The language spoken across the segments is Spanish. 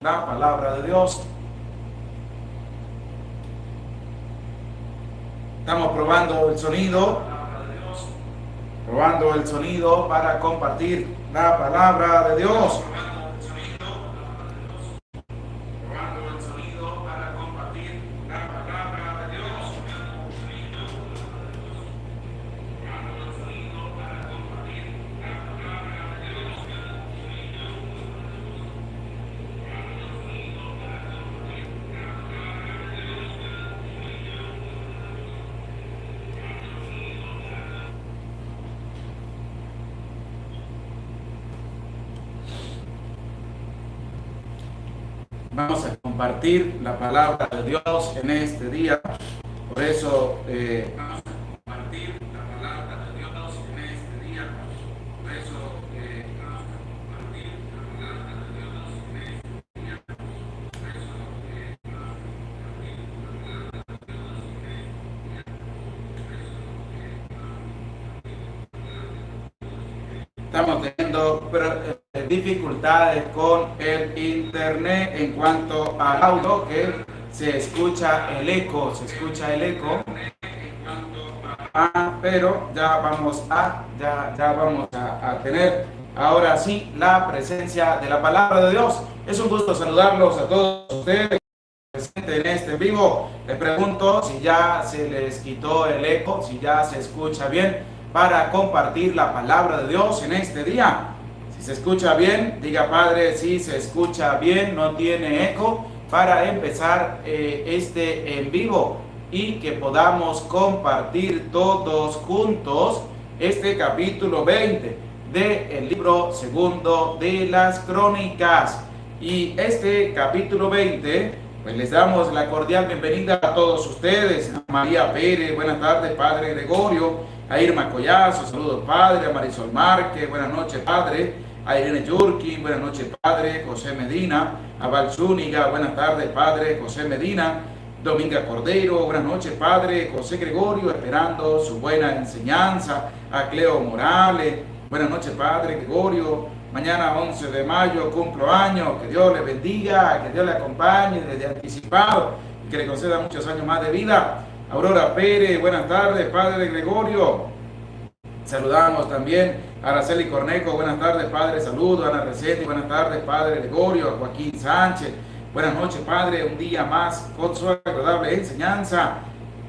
La palabra de Dios. Estamos probando el sonido para compartir la palabra de Dios. Vamos a compartir la palabra de Dios en este día. Por eso vamos a compartir la palabra de Dios en este día. Por eso vamos a compartir la palabra de Dios en este día. Por eso vamos a compartir la palabra de Dios en este día. Estamos teniendo dificultades con el internet en cuanto al audio, que se escucha el eco, pero ya vamos a tener ahora sí la presencia de la palabra de Dios. Es un gusto saludarlos a todos ustedes presentes en este vivo. Les pregunto si ya se les quitó el eco, si ya se escucha bien, para compartir la palabra de Dios en este día. Si se escucha bien, diga Padre, si se escucha bien, no tiene eco, para empezar este en vivo y que podamos compartir todos juntos este capítulo 20 del libro segundo de las Crónicas. Y este capítulo 20, pues les damos la cordial bienvenida a todos ustedes. A María Pérez, buenas tardes, Padre Gregorio. A Irma Collazo, saludos Padre. A Marisol Márquez, buenas noches Padre. A Irene Yurkin, buenas noches Padre. José Medina. A Val Zúñiga, buenas tardes Padre. José Medina. Dominga Cordero, buenas noches Padre. José Gregorio, esperando su buena enseñanza. A Cleo Morales, buenas noches Padre Gregorio. Mañana 11 de mayo cumplo años, que Dios le bendiga, que Dios le acompañe desde anticipado y que le conceda muchos años más de vida. Aurora Pérez, buenas tardes Padre Gregorio. Saludamos también a Araceli Cornejo, buenas tardes Padre, saludos. Ana Recetti, buenas tardes Padre Gregorio. A Joaquín Sánchez, buenas noches Padre, un día más con su agradable enseñanza.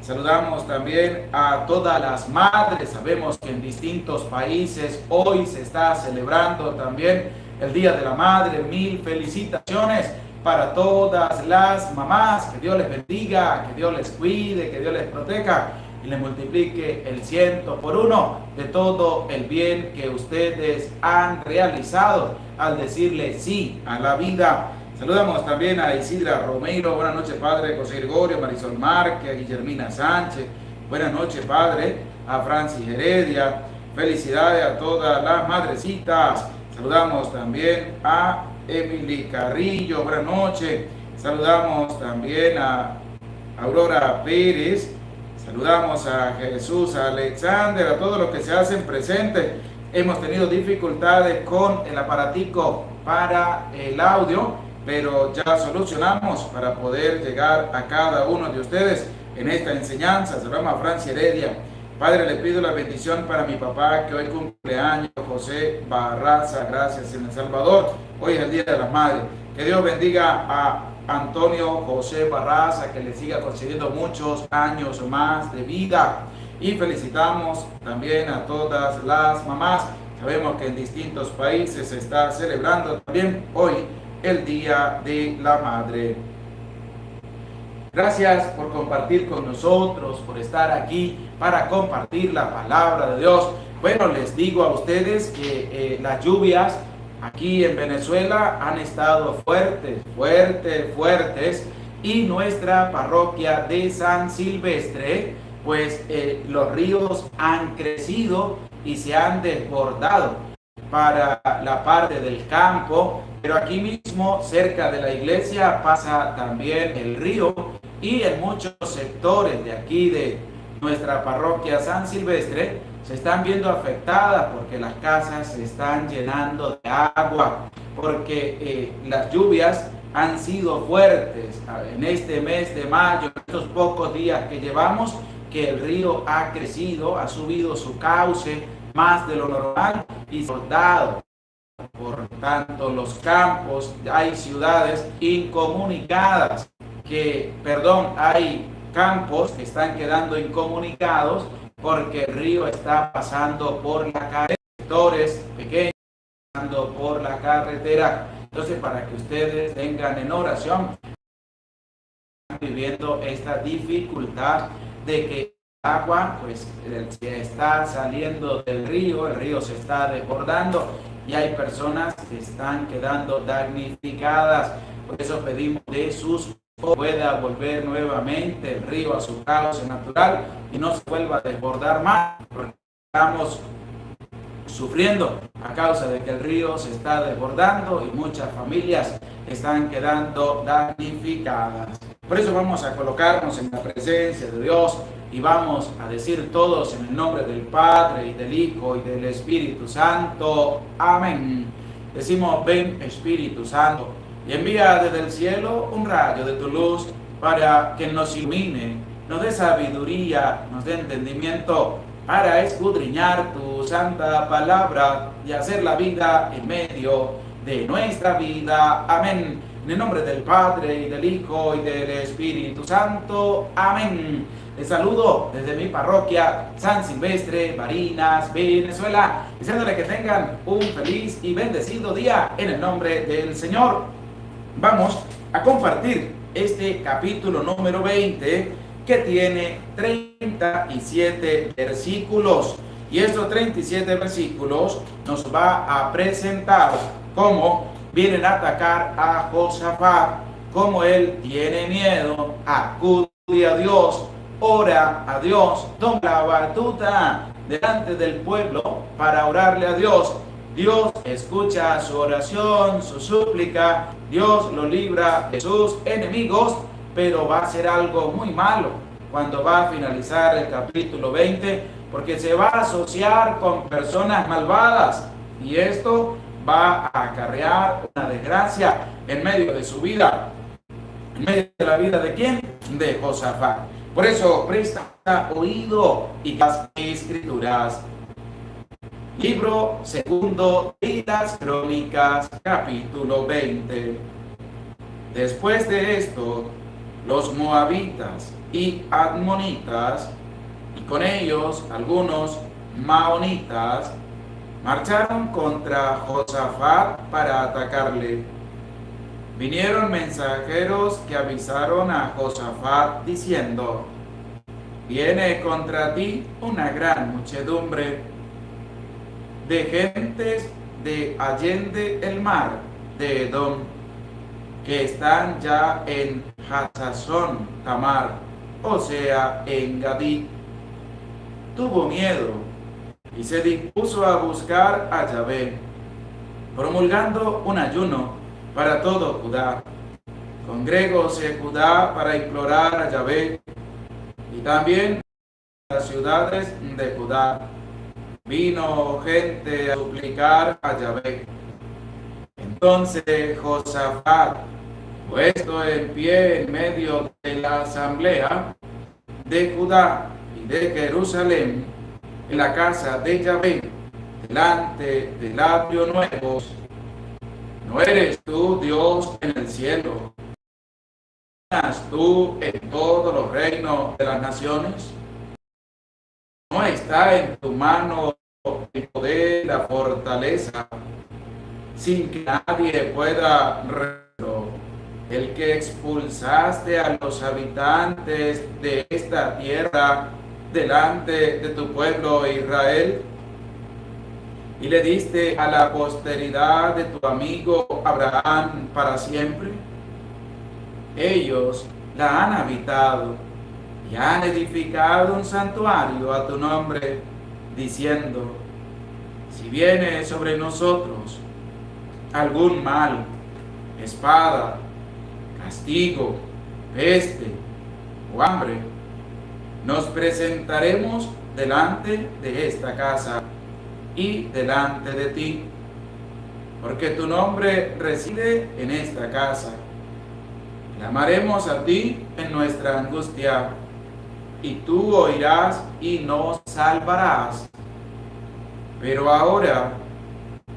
Saludamos también a todas las madres. Sabemos que en distintos países hoy se está celebrando también el Día de la Madre. Mil felicitaciones para todas las mamás. Que Dios les bendiga, que Dios les cuide, que Dios les proteja y les multiplique el 100 por 1 de todo el bien que ustedes han realizado al decirle sí a la vida. Saludamos también a Isidra Romero, buenas noches Padre. José Gregorio, Marisol Márquez, Guillermina Sánchez, buenas noches Padre. A Francis Heredia, felicidades a todas las madrecitas. Saludamos también a Emily Carrillo, buenas noches. Saludamos también a Aurora Pérez, saludamos a Jesús, a Alexander, a todos los que se hacen presentes. Hemos tenido dificultades con el aparatico para el audio, pero ya solucionamos para poder llegar a cada uno de ustedes en esta enseñanza. Saludamos a Francia Heredia. Padre, le pido la bendición para mi papá que hoy cumpleaños, José Barraza, gracias en El Salvador. Hoy es el Día de las Madres. Que Dios bendiga a Antonio José Barraza, que le siga concediendo muchos años más de vida. Y felicitamos también a todas las mamás. Sabemos que en distintos países se está celebrando también hoy el Día de la Madre. Gracias por compartir con nosotros, por estar aquí para compartir la palabra de Dios. Bueno, les digo a ustedes que las lluvias aquí en Venezuela han estado fuertes, y nuestra parroquia de San Silvestre, pues los ríos han crecido y se han desbordado para la parte del campo, pero aquí mismo cerca de la iglesia pasa también el río, y en muchos sectores de aquí de nuestra parroquia San Silvestre se están viendo afectadas porque las casas se están llenando de agua, porque las lluvias han sido fuertes en este mes de mayo, en estos pocos días que llevamos, que el río ha crecido, ha subido su cauce más de lo normal y soldado. Por tanto, los campos, hay ciudades incomunicadas, hay campos que están quedando incomunicados porque el río está pasando por la carretera, sectores pequeños pasando por la carretera. Entonces, para que ustedes tengan en oración, están viviendo esta dificultad de que el agua pues se está saliendo del río, el río se está desbordando y hay personas que están quedando damnificadas. Por eso pedimos de sus pueda volver nuevamente el río a su cauce natural y no se vuelva a desbordar más, porque estamos sufriendo a causa de que el río se está desbordando y muchas familias están quedando damnificadas. Por eso vamos a colocarnos en la presencia de Dios y vamos a decir todos en el nombre del Padre y del Hijo y del Espíritu Santo. Amén. Decimos: ven Espíritu Santo y envía desde el cielo un rayo de tu luz para que nos ilumine, nos dé sabiduría, nos dé entendimiento para escudriñar tu santa palabra y hacer la vida en medio de nuestra vida. Amén. En el nombre del Padre y del Hijo y del Espíritu Santo. Amén. Les saludo desde mi parroquia San Silvestre, Barinas, Venezuela, deseándole que tengan un feliz y bendecido día en el nombre del Señor. Vamos a compartir este capítulo número 20 que tiene 37 versículos. Y estos 37 versículos nos va a presentar cómo vienen a atacar a Josafat, cómo él tiene miedo, acude a Dios, ora a Dios, toma la batuta delante del pueblo para orarle a Dios. Dios escucha su oración, su súplica, Dios lo libra de sus enemigos, pero va a ser algo muy malo cuando va a finalizar el capítulo 20, porque se va a asociar con personas malvadas y esto va a acarrear una desgracia en medio de su vida. ¿En medio de la vida de quién? De Josafat. Por eso presta oído y las escrituras. Libro segundo de las Crónicas, capítulo 20. Después de esto, los moabitas y amonitas, y con ellos algunos maonitas, marcharon contra Josafat para atacarle. Vinieron mensajeros que avisaron a Josafat diciendo: viene contra ti una gran muchedumbre de gentes de allende el mar de Edom, que están ya en Hazazón Tamar, o sea, en Gadí. Tuvo miedo y se dispuso a buscar a Yahvé, promulgando un ayuno para todo Judá. Congregóse Judá para implorar a Yahvé, y también las ciudades de Judá. Vino gente a suplicar a Yahvé. Entonces Josafat, puesto en pie en medio de la asamblea de Judá y de Jerusalén, en la casa de Yahvé, delante del atrio nuevo: ¿no eres tú Dios en el cielo? ¿Estás tú en todos los reinos de las naciones? ¿No está en tu mano el poder, la fortaleza, sin que nadie pueda retenerlo? El que expulsaste a los habitantes de esta tierra delante de tu pueblo Israel, y le diste a la posteridad de tu amigo Abraham para siempre. Ellos la han habitado y han edificado un santuario a tu nombre, diciendo: si viene sobre nosotros algún mal, espada, castigo, peste o hambre, nos presentaremos delante de esta casa y delante de ti, porque tu nombre reside en esta casa, Clamaremos a ti en nuestra angustia, y tú oirás y nos salvarás. Pero ahora,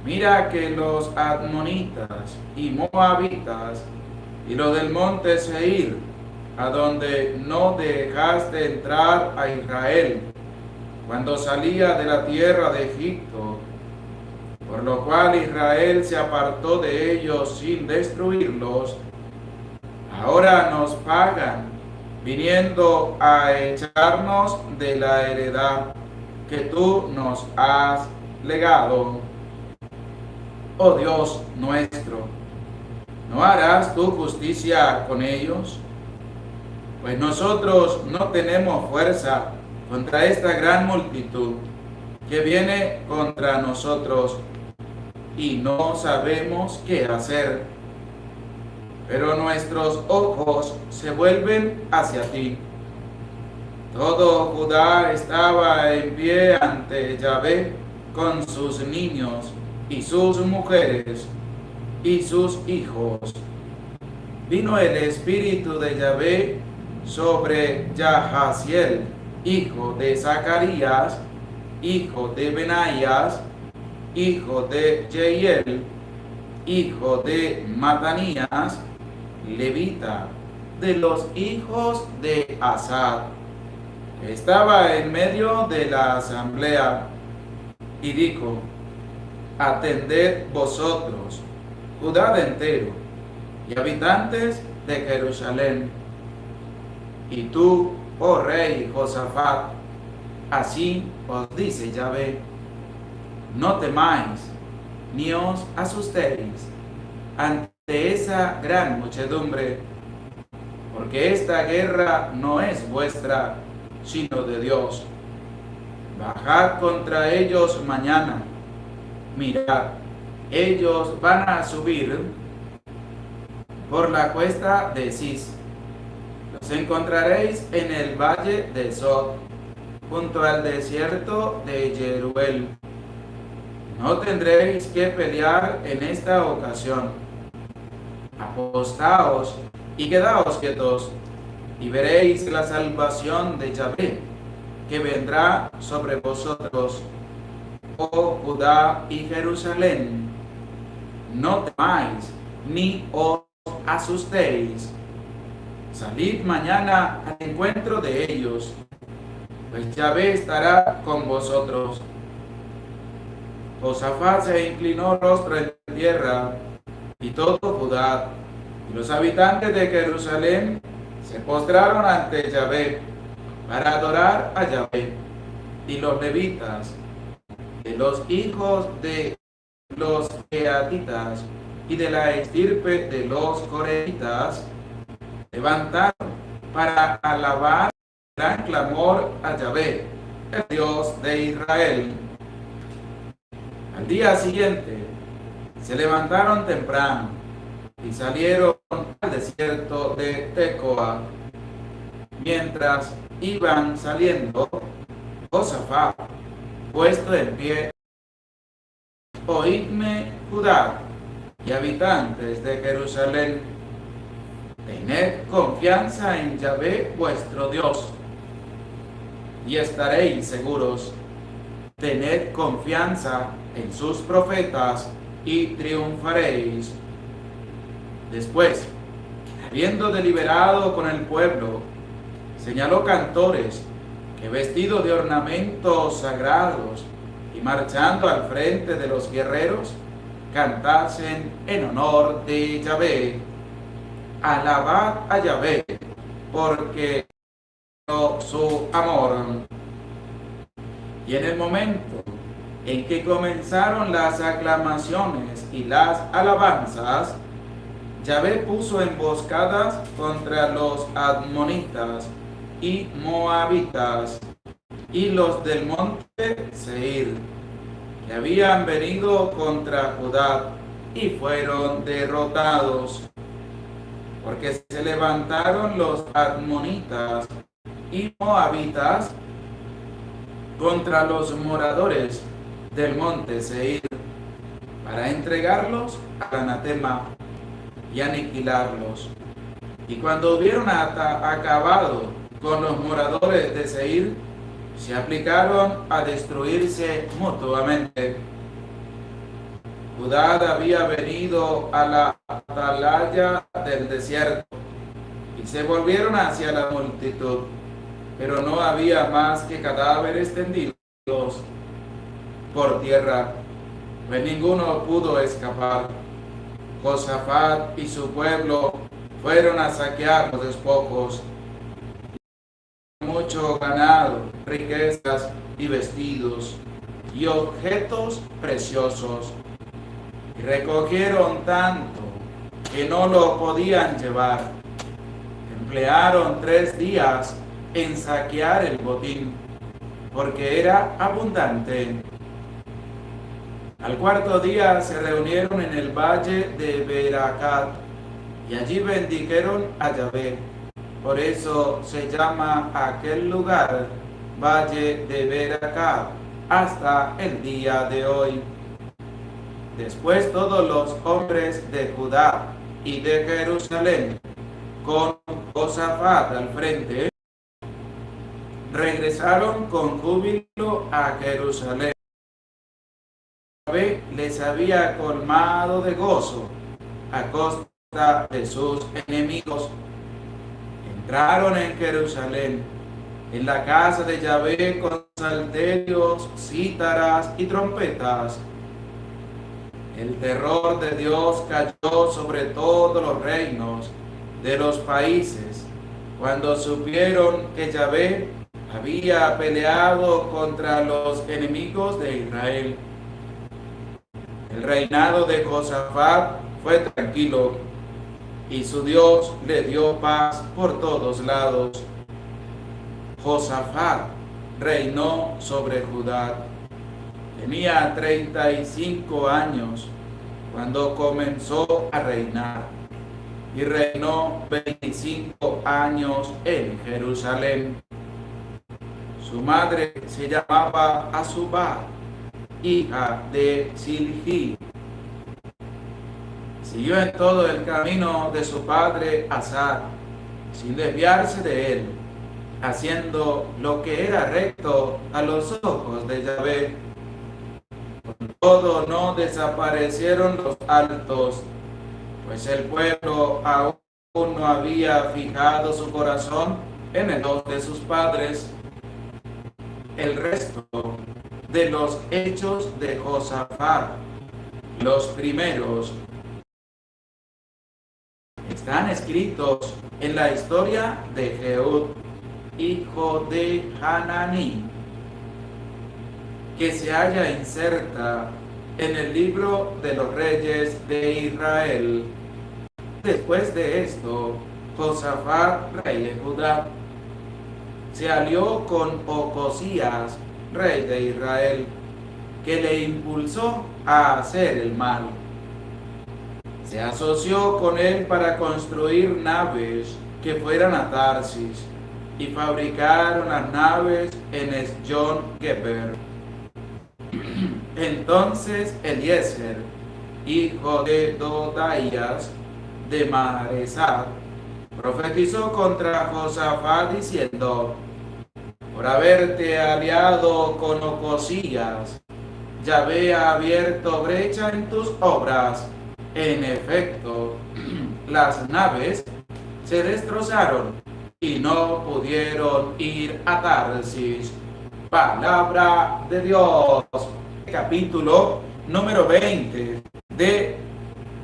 mira que los amonitas y moabitas y los del monte Seir, a donde no dejaste entrar a Israel cuando salía de la tierra de Egipto, por lo cual Israel se apartó de ellos sin destruirlos, ahora nos pagan, viniendo a echarnos de la heredad que tú nos has legado. Oh Dios nuestro, ¿no harás tu justicia con ellos? Pues nosotros no tenemos fuerza contra esta gran multitud que viene contra nosotros, y no sabemos qué hacer. Pero nuestros ojos se vuelven hacia ti. Todo Judá estaba en pie ante Yahvé con sus niños y sus mujeres y sus hijos. Vino el espíritu de Yahvé sobre Yahaziel, hijo de Zacarías, hijo de Benaías, hijo de Jeiel, hijo de Matanías, levita, de los hijos de Asaf. Estaba en medio de la asamblea y dijo: atended vosotros, Judá entero, y habitantes de Jerusalén, y tú, oh rey Josafat, así os dice Yahvé: no temáis, ni os asustéis ante esa gran muchedumbre, porque esta guerra no es vuestra, sino de Dios. Bajad contra ellos mañana. Mirad, ellos van a subir por la cuesta de Cis. Los encontraréis en el valle de Sod, junto al desierto de Jeruel. No tendréis que pelear en esta ocasión. Apostaos y quedaos quietos, y veréis la salvación de Yahvé, que vendrá sobre vosotros, oh Judá y Jerusalén. No temáis, ni os asustéis. Salid mañana al encuentro de ellos, pues Yahvé estará con vosotros. Josafat se inclinó rostro en tierra, y todo Judá y los habitantes de Jerusalén se postraron ante Yahvé para adorar a Yahvé. Y los levitas, de los hijos de los Keatitas y de la estirpe de los Coreitas, levantaron para alabar gran clamor a Yahvé, el Dios de Israel. Al día siguiente se levantaron temprano y salieron al desierto de Tecoa. Mientras iban saliendo, Josafat, puesto en pie: oídme, Judá y habitantes de Jerusalén, tened confianza en Yahvé vuestro Dios, y estaréis seguros. Tened confianza en sus profetas, y triunfaréis. Después, habiendo deliberado con el pueblo, señaló cantores que, vestidos de ornamentos sagrados y marchando al frente de los guerreros, cantasen en honor de Yahvé. Alabad a Yahvé, porque su amor. Y en el momento en que comenzaron las aclamaciones y las alabanzas, Yahvé puso emboscadas contra los amonitas y moabitas y los del monte Seir, que habían venido contra Judá, y fueron derrotados, porque se levantaron los amonitas y moabitas contra los moradores del monte Seir, para entregarlos al anatema y aniquilarlos. Y cuando hubieron acabado con los moradores de Seir, se aplicaron a destruirse mutuamente. Judá había venido a la atalaya del desierto y se volvieron hacia la multitud, pero no había más que cadáveres tendidos por tierra, pues ninguno pudo escapar. Josafat y su pueblo fueron a saquear los despojos, mucho ganado, riquezas y vestidos y objetos preciosos. Y recogieron tanto que no lo podían llevar. Emplearon 3 días en saquear el botín, porque era abundante. Al 4.º día se reunieron en el valle de Beracat y allí bendijeron a Yahvé. Por eso se llama aquel lugar Valle de Beracat hasta el día de hoy. Después todos los hombres de Judá y de Jerusalén, con Josafat al frente, regresaron con júbilo a Jerusalén. Yahvé les había colmado de gozo a costa de sus enemigos. Entraron en Jerusalén, en la casa de Yahvé, con salterios, cítaras y trompetas. El terror de Dios cayó sobre todos los reinos de los países, cuando supieron que Yahvé había peleado contra los enemigos de Israel. El reinado de Josafat fue tranquilo, y su Dios le dio paz por todos lados. Josafat reinó sobre Judá. Tenía 35 años cuando comenzó a reinar, y reinó 25 años en Jerusalén. Su madre se llamaba Azubá, hija de Silhi. Siguió en todo el camino de su padre Asa, sin desviarse de él, haciendo lo que era recto a los ojos de Yahvé. Con todo no desaparecieron los altos, pues el pueblo aún no había fijado su corazón en el Dios de sus padres. El resto de los hechos de Josafat, los primeros, están escritos en la historia de Jehud, hijo de Hananí, que se halla inserta en el libro de los reyes de Israel. Después de esto, Josafat, rey de Judá, se alió con Ocosías, rey de Israel, que le impulsó a hacer el mal. Se asoció con él para construir naves que fueran a Tarsis, y fabricaron las naves en Esjon-Geber. Entonces Eliezer, hijo de Dodaías de Maresat, profetizó contra Josafat diciendo: por haberte aliado con Ocosías, Yahvé ha abierto brecha en tus obras. En efecto, las naves se destrozaron y no pudieron ir a Tarsis. Palabra de Dios. Capítulo número 20 de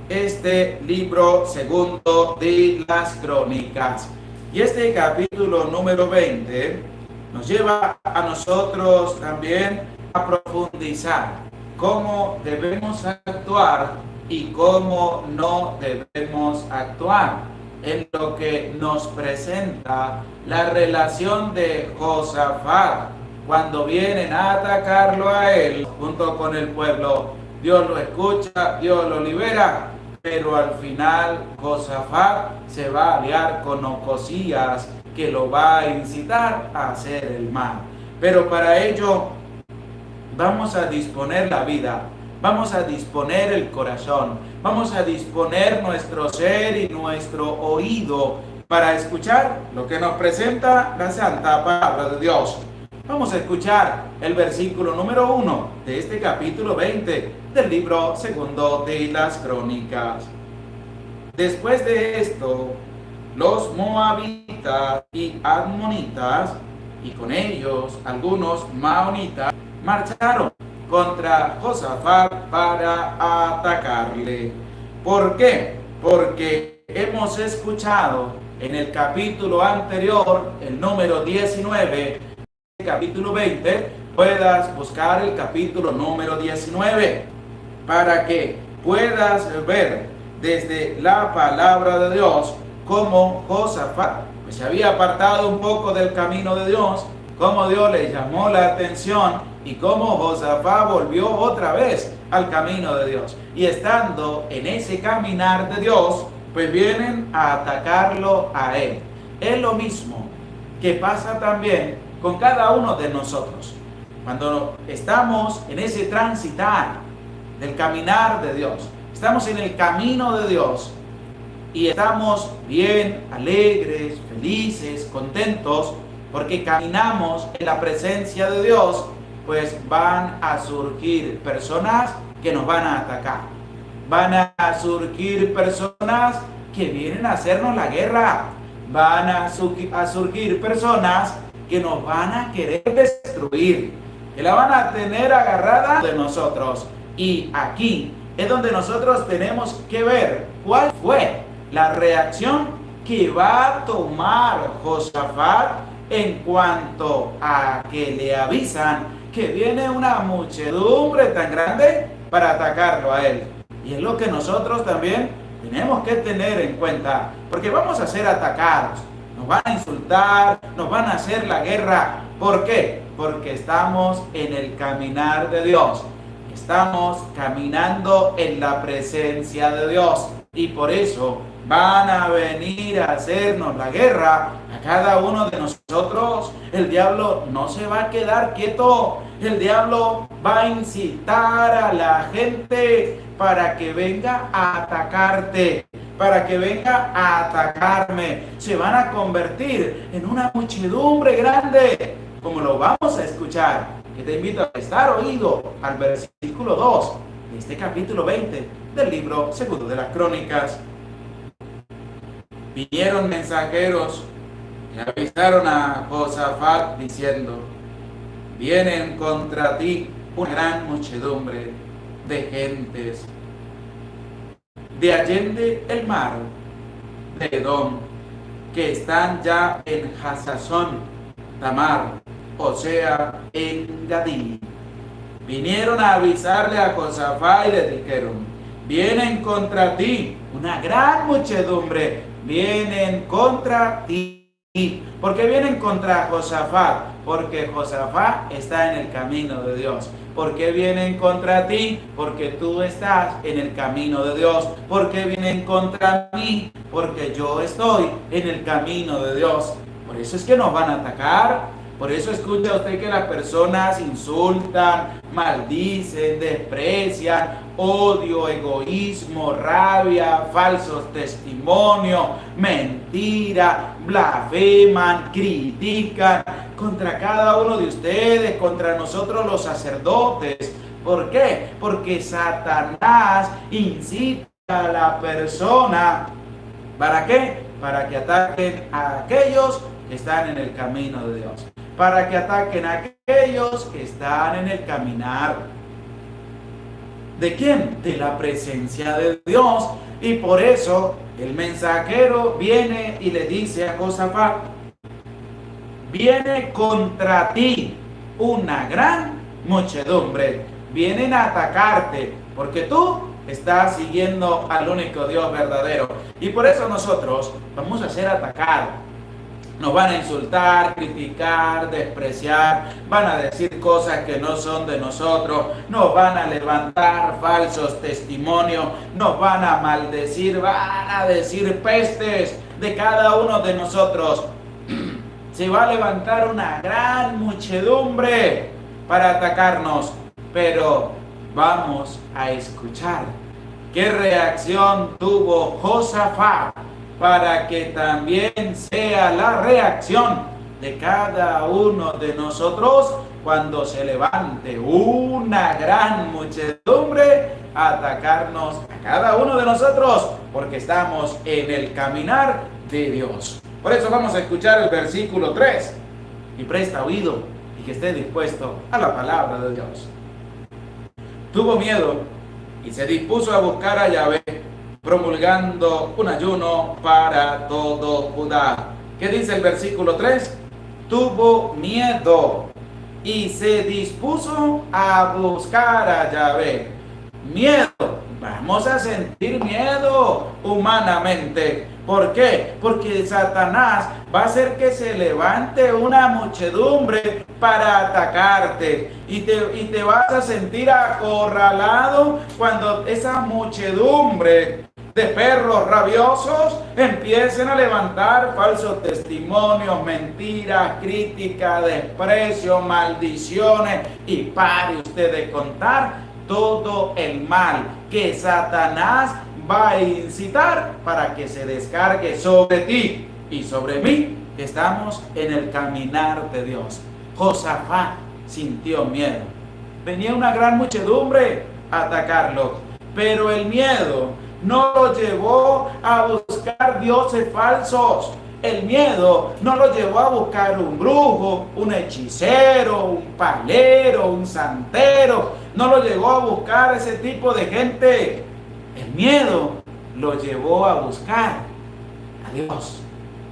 este libro segundo de las Crónicas. Y este capítulo número 20 nos lleva a nosotros también a profundizar cómo debemos actuar y cómo no debemos actuar en lo que nos presenta la relación de Josafat cuando vienen a atacarlo a él junto con el pueblo. Dios lo escucha, Dios lo libera, pero al final Josafat se va a aliar con Ocosías, que lo va a incitar a hacer el mal. Pero para ello vamos a disponer la vida, vamos a disponer el corazón, vamos a disponer nuestro ser y nuestro oído para escuchar lo que nos presenta la Santa Palabra de Dios. Vamos a escuchar el versículo número 1 de este capítulo 20 del libro segundo de las Crónicas. Después de esto, los moabitas y amonitas, y con ellos algunos maonitas, marcharon contra Josafat para atacarle. ¿Por qué? Porque hemos escuchado en el capítulo anterior, el número 19, capítulo 20, puedas buscar el capítulo número 19 para que puedas ver desde la palabra de Dios cómo Josafat pues, se había apartado un poco del camino de Dios, cómo Dios le llamó la atención y cómo Josafat volvió otra vez al camino de Dios. Y estando en ese caminar de Dios, pues vienen a atacarlo a él. Es lo mismo que pasa también con cada uno de nosotros. Cuando estamos en ese transitar del caminar de Dios, estamos en el camino de Dios y estamos bien, alegres, felices, contentos, porque caminamos en la presencia de Dios, pues van a surgir personas que nos van a atacar. Van a surgir personas que vienen a hacernos la guerra. Van a surgir personas que nos van a querer destruir, que la van a tener agarrada de nosotros. Y aquí es donde nosotros tenemos que ver cuál fue la reacción que va a tomar Josafat en cuanto a que le avisan que viene una muchedumbre tan grande para atacarlo a él. Y es lo que nosotros también tenemos que tener en cuenta, porque vamos a ser atacados. Nos van a insultar, nos van a hacer la guerra. ¿Por qué? Porque estamos en el caminar de Dios. Estamos caminando en la presencia de Dios. Y por eso van a venir a hacernos la guerra a cada uno de nosotros. El diablo no se va a quedar quieto. El diablo va a incitar a la gente para que venga a atacarte, para que venga a atacarme. Se van a convertir en una muchedumbre grande, como lo vamos a escuchar. Que te invito a prestar oído al versículo 2 de este capítulo 20 del libro segundo de las Crónicas. Vinieron mensajeros y avisaron a Josafat diciendo: vienen contra ti una gran muchedumbre de gentes de allende el mar de Edom, que están ya en Hazazón Tamar, o sea, en Gadí. Vinieron a avisarle a Josafat y le dijeron: vienen contra ti una gran muchedumbre, vienen contra ti. ¿Por qué vienen contra Josafat? Porque Josafat está en el camino de Dios. ¿Por qué vienen contra ti? Porque tú estás en el camino de Dios. ¿Por qué vienen contra mí? Porque yo estoy en el camino de Dios. Por eso es que nos van a atacar. Por eso escucha usted que las personas insultan, maldicen, desprecian, odio, egoísmo, rabia, falsos testimonios, mentira, blasfeman, critican contra cada uno de ustedes, contra nosotros los sacerdotes. ¿Por qué? Porque Satanás incita a la persona. ¿Para qué? Para que ataquen a aquellos que están en el camino de Dios. Para que ataquen a aquellos que están en el caminar. ¿De quién? De la presencia de Dios. Y por eso el mensajero viene y le dice a Josafat: viene contra ti una gran muchedumbre. Vienen a atacarte porque tú estás siguiendo al único Dios verdadero. Y por eso nosotros vamos a ser atacados. Nos van a insultar, criticar, despreciar, van a decir cosas que no son de nosotros, nos van a levantar falsos testimonios, nos van a maldecir, van a decir pestes de cada uno de nosotros. Se va a levantar una gran muchedumbre para atacarnos, pero vamos a escuchar qué reacción tuvo Josafat para que también sea la reacción de cada uno de nosotros cuando se levante una gran muchedumbre a atacarnos a cada uno de nosotros, porque estamos en el caminar de Dios. Por eso vamos a escuchar el versículo 3 y presta oído y que esté dispuesto a la palabra de Dios. Tuvo miedo y se dispuso a buscar a Yahvé, promulgando un ayuno para todo Judá. ¿Qué dice el versículo 3? Tuvo miedo y se dispuso a buscar a Yahvé. Miedo, vamos a sentir miedo humanamente. ¿Por qué? Porque Satanás va a hacer que se levante una muchedumbre para atacarte y te vas a sentir acorralado cuando esa muchedumbre de perros rabiosos empiecen a levantar falsos testimonios, mentiras, críticas, desprecio, maldiciones, y pare usted de contar todo el mal que Satanás va a incitar para que se descargue sobre ti y sobre mí, que estamos en el caminar de Dios. Josafat sintió miedo. Venía una gran muchedumbre a atacarlo, pero el miedo no lo llevó a buscar dioses falsos. El miedo no lo llevó a buscar un brujo, un hechicero, un palero, un santero. No lo llevó a buscar ese tipo de gente. El miedo lo llevó a buscar a Dios.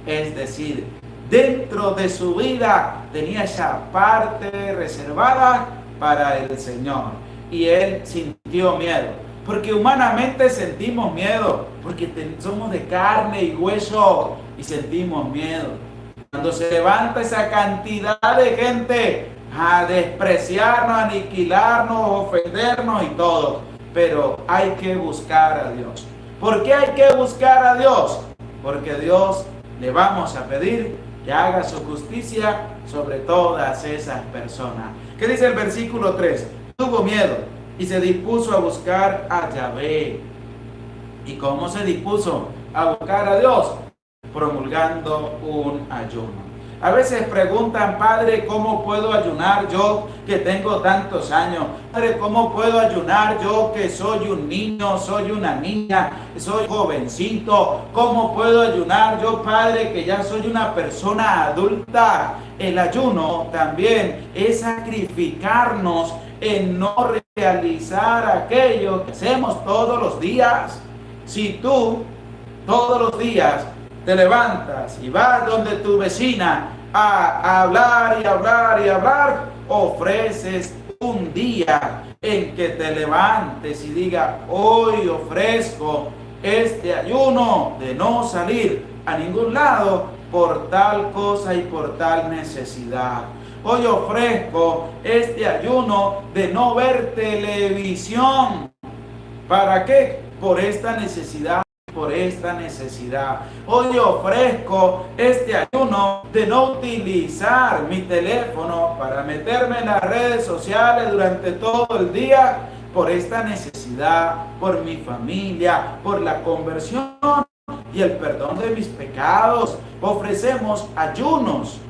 Es decir, dentro de su vida tenía esa parte reservada para el Señor. Y él sintió miedo. Porque humanamente sentimos miedo, porque somos de carne y hueso y sentimos miedo. Cuando se levanta esa cantidad de gente a despreciarnos, a aniquilarnos, ofendernos y todo, pero hay que buscar a Dios. ¿Por qué hay que buscar a Dios? Porque Dios le vamos a pedir que haga su justicia sobre todas esas personas. ¿Qué dice el versículo 3? Tuvo miedo y se dispuso a buscar a Yahvé. ¿Y cómo se dispuso a buscar a Dios? Promulgando un ayuno. A veces preguntan, Padre, ¿cómo puedo ayunar yo que tengo tantos años? Padre, ¿cómo puedo ayunar yo que soy un niño, soy una niña, soy jovencito? ¿Cómo puedo ayunar yo, Padre, que ya soy una persona adulta? El ayuno también es sacrificarnos en no realizar aquello que hacemos todos los días. Si tú todos los días te levantas y vas donde tu vecina a hablar y hablar y hablar, ofreces un día en que te levantes y diga, hoy ofrezco este ayuno de no salir a ningún lado por tal cosa y por tal necesidad. Hoy ofrezco este ayuno de no ver televisión. ¿Para qué? Por esta necesidad. Por esta necesidad. Hoy ofrezco este ayuno de no utilizar mi teléfono para meterme en las redes sociales durante todo el día. Por esta necesidad, por mi familia, por la conversión y el perdón de mis pecados. Ofrecemos ayunos.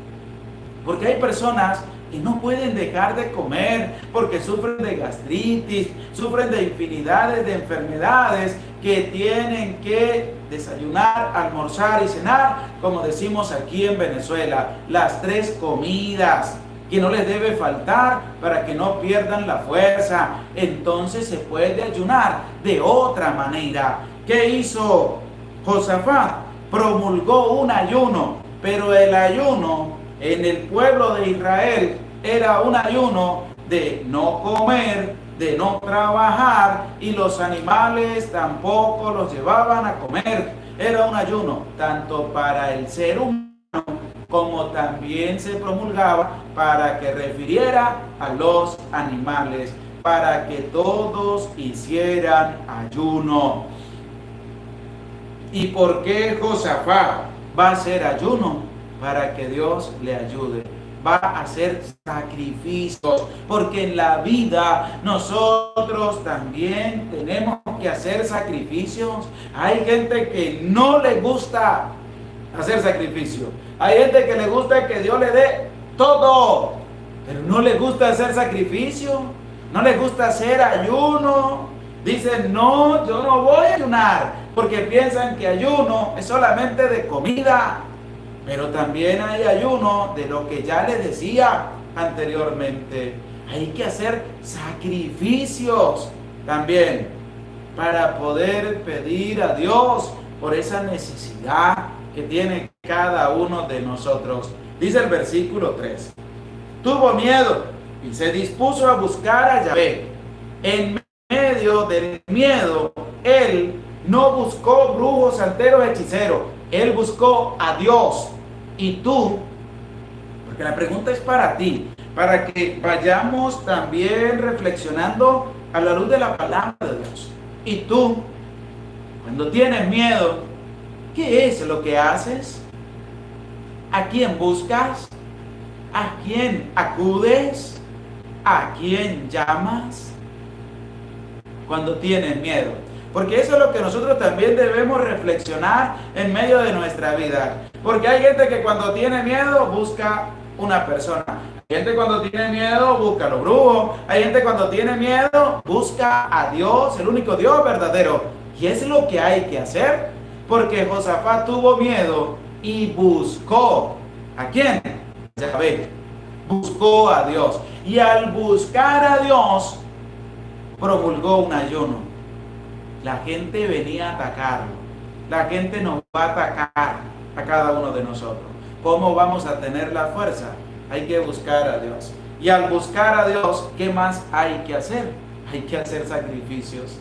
Porque hay personas que no pueden dejar de comer porque sufren de gastritis, sufren de infinidades de enfermedades que tienen que desayunar, almorzar y cenar, como decimos aquí en Venezuela, las 3 comidas que no les debe faltar para que no pierdan la fuerza. Entonces se puede ayunar de otra manera. ¿Qué hizo Josafat? Promulgó un ayuno, pero el ayuno en el pueblo de Israel era un ayuno de no comer, de no trabajar, y los animales tampoco los llevaban a comer. Era un ayuno tanto para el ser humano como también se promulgaba para que refiriera a los animales, para que todos hicieran ayuno. ¿Y por qué Josafat va a hacer ayuno? Para que Dios le ayude. va a hacer sacrificios, porque en la vida nosotros también tenemos que hacer sacrificios. Hay gente que no le gusta hacer sacrificio. Hay gente que le gusta que Dios le dé todo, pero no le gusta hacer sacrificio, no le gusta hacer ayuno. Dicen, no, yo no voy a ayunar, porque piensan que ayuno es solamente de comida, pero también hay ayuno de lo que ya les decía anteriormente. Hay que hacer sacrificios también para poder pedir a Dios por esa necesidad que tiene cada uno de nosotros. Dice el versículo 3. Tuvo miedo y se dispuso a buscar a Yahvé. En medio del miedo, él no buscó brujos, santeros, hechiceros. Él buscó a Dios. Y tú, porque la pregunta es para ti, para que vayamos también reflexionando a la luz de la palabra de Dios. Y tú, cuando tienes miedo, ¿qué es lo que haces? ¿A quién buscas? ¿A quién acudes? ¿A quién llamas? Cuando tienes miedo. Porque eso es lo que nosotros también debemos reflexionar en medio de nuestra vida. Porque hay gente que cuando tiene miedo busca una persona. Hay gente cuando tiene miedo busca a los brujos. Hay gente cuando tiene miedo busca a Dios, el único Dios verdadero. Y es lo que hay que hacer. Porque Josafat tuvo miedo y buscó. ¿A quién? Yahvé. Buscó a Dios. Y al buscar a Dios, promulgó un ayuno. La gente venía a atacarlo. La gente nos va a atacar a cada uno de nosotros. ¿Cómo vamos a tener la fuerza? Hay que buscar a Dios. Y al buscar a Dios, ¿qué más hay que hacer? Hay que hacer sacrificios.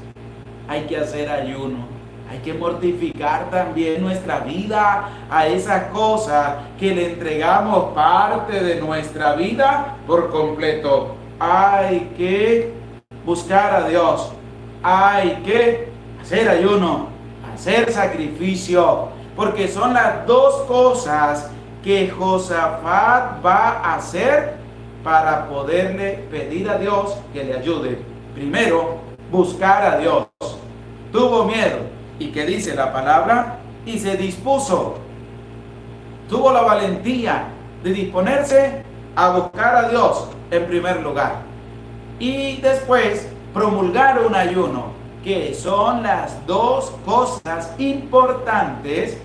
Hay que hacer ayuno. Hay que mortificar también nuestra vida a esas cosas que le entregamos parte de nuestra vida por completo. Hay que buscar a Dios. Hay que hacer ayuno, hacer sacrificio, porque son las dos cosas que Josafat va a hacer para poderle pedir a Dios que le ayude. Primero, buscar a Dios. Tuvo miedo. ¿Y qué dice la palabra? Y se dispuso. Tuvo la valentía de disponerse a buscar a Dios en primer lugar. Y después promulgar un ayuno, que son las dos cosas importantes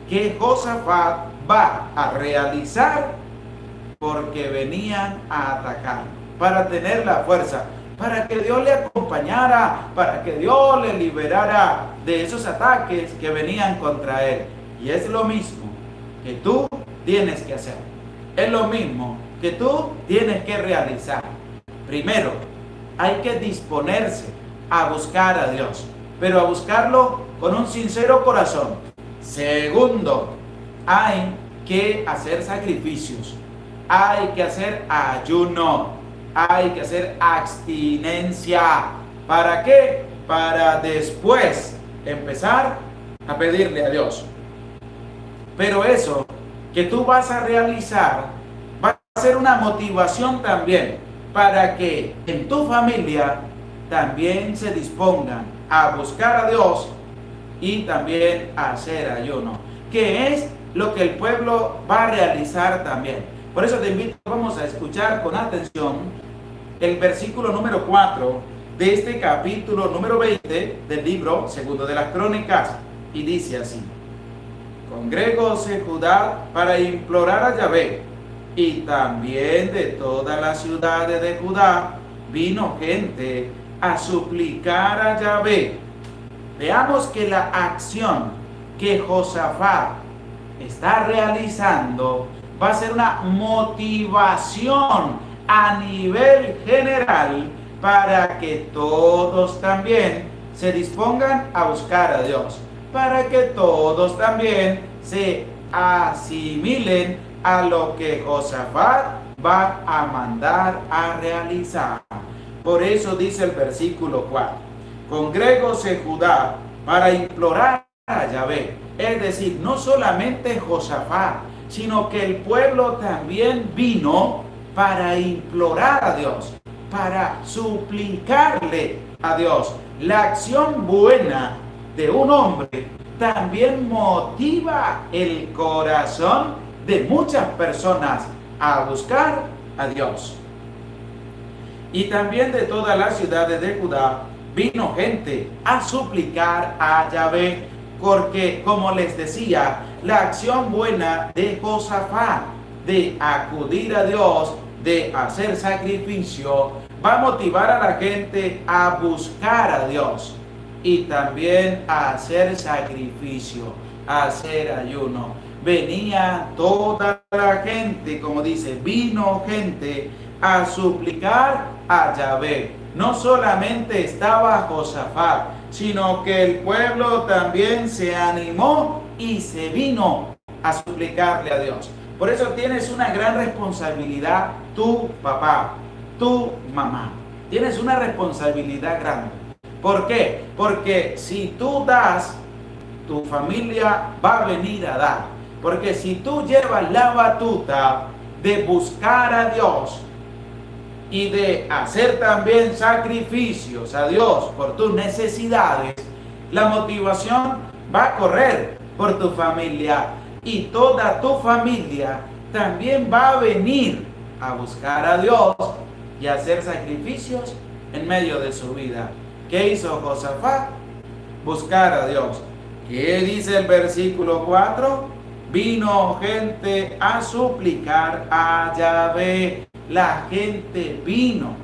que Josafat va a realizar porque venían a atacar, para tener la fuerza, para que Dios le acompañara, para que Dios le liberara de esos ataques que venían contra él. Y es lo mismo que tú tienes que hacer. Es lo mismo que tú tienes que realizar. Primero, hay que disponerse a buscar a Dios, pero a buscarlo con un sincero corazón. Segundo, hay que hacer sacrificios. Hay que hacer ayuno. Hay que hacer abstinencia. ¿Para qué? Para después empezar a pedirle a Dios. Pero eso que tú vas a realizar va a ser una motivación también para que en tu familia también se dispongan a buscar a Dios y también a hacer ayuno, que es lo que el pueblo va a realizar también. Por eso te invito, vamos a escuchar con atención el versículo número 4 de este capítulo número 20 del libro segundo de las Crónicas, y dice así: Congregóse Judá para implorar a Yahvé, y también de todas las ciudades de Judá vino gente a suplicar a Yahvé. Veamos que la acción que Josafat está realizando va a ser una motivación a nivel general para que todos también se dispongan a buscar a Dios, para que todos también se asimilen a lo que Josafat va a mandar a realizar. Por eso dice el versículo 4: Congregóse Judá para implorar a Yahvé. Es decir, no solamente Josafat, sino que el pueblo también vino para implorar a Dios, para suplicarle a Dios. La acción buena de un hombre también motiva el corazón de muchas personas a buscar a Dios. Y también de todas las ciudades de Judá vino gente a suplicar a Yahvé, porque, como les decía, la acción buena de Josafat, de acudir a Dios, de hacer sacrificio, va a motivar a la gente a buscar a Dios y también a hacer sacrificio, a hacer ayuno. Venía toda la gente, como dice, vino gente a suplicar a Yahvé. No solamente estaba Josafat, sino que el pueblo también se animó y se vino a suplicarle a Dios. Por eso tienes una gran responsabilidad, tu papá, tu mamá. Tienes una responsabilidad grande. ¿Por qué? Porque si tú das, tu familia va a venir a dar. Porque si tú llevas la batuta de buscar a Dios y de hacer también sacrificios a Dios por tus necesidades, la motivación va a correr por tu familia y toda tu familia también va a venir a buscar a Dios y a hacer sacrificios en medio de su vida. ¿Qué hizo Josafat? Buscar a Dios. ¿Qué dice el versículo 4? Vino gente a suplicar a Yahvé. La gente vino.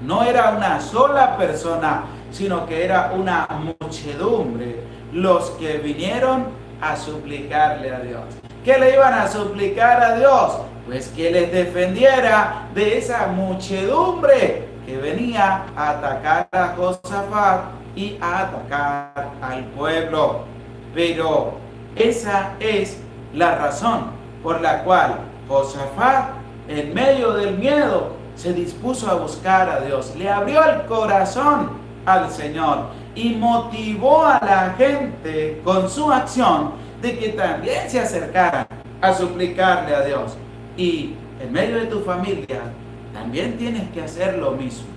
No era una sola persona, sino que era una muchedumbre los que vinieron a suplicarle a Dios. ¿Qué le iban a suplicar a Dios? Pues que les defendiera de esa muchedumbre que venía a atacar a Josafat y a atacar al pueblo. Pero esa es la razón por la cual Josafat, en medio del miedo, se dispuso a buscar a Dios. Le abrió el corazón al Señor y motivó a la gente con su acción de que también se acercaran a suplicarle a Dios. Y en medio de tu familia también tienes que hacer lo mismo.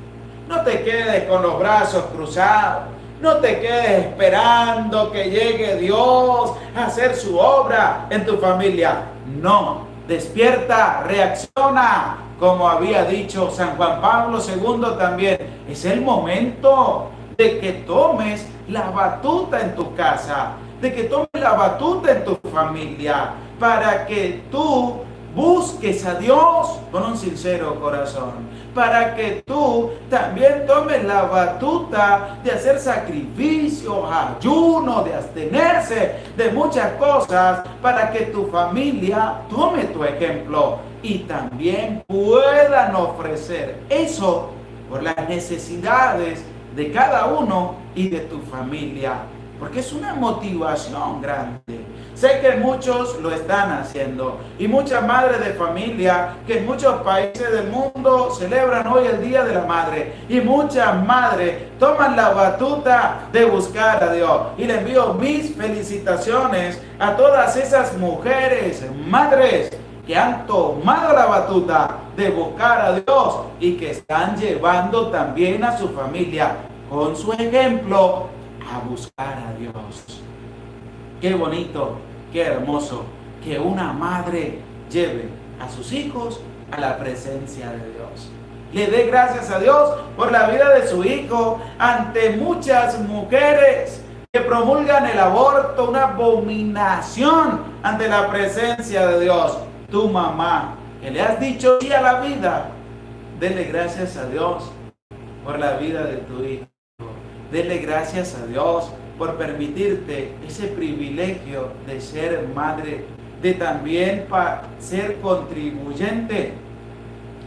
No te quedes con los brazos cruzados. No te quedes esperando que llegue Dios a hacer su obra en tu familia. No, despierta, reacciona, como había dicho San Juan Pablo II también. Es el momento de que tomes la batuta en tu casa, de que tomes la batuta en tu familia, para que tú busques a Dios con un sincero corazón, para que tú también tomes la batuta de hacer sacrificios, ayuno, de abstenerse de muchas cosas, para que tu familia tome tu ejemplo y también puedan ofrecer eso por las necesidades de cada uno y de tu familia, porque es una motivación grande. Sé que muchos lo están haciendo y muchas madres de familia que en muchos países del mundo celebran hoy el Día de la Madre y muchas madres toman la batuta de buscar a Dios, y le envío mis felicitaciones a todas esas mujeres, madres que han tomado la batuta de buscar a Dios y que están llevando también a su familia con su ejemplo a buscar a Dios. Qué bonito, qué hermoso que una madre lleve a sus hijos a la presencia de Dios. Le dé gracias a Dios por la vida de su hijo ante muchas mujeres que promulgan el aborto, una abominación ante la presencia de Dios. Tu mamá, que le has dicho sí a la vida, dele gracias a Dios por la vida de tu hijo. Dele gracias a Dios por permitirte ese privilegio de ser madre, de también ser contribuyente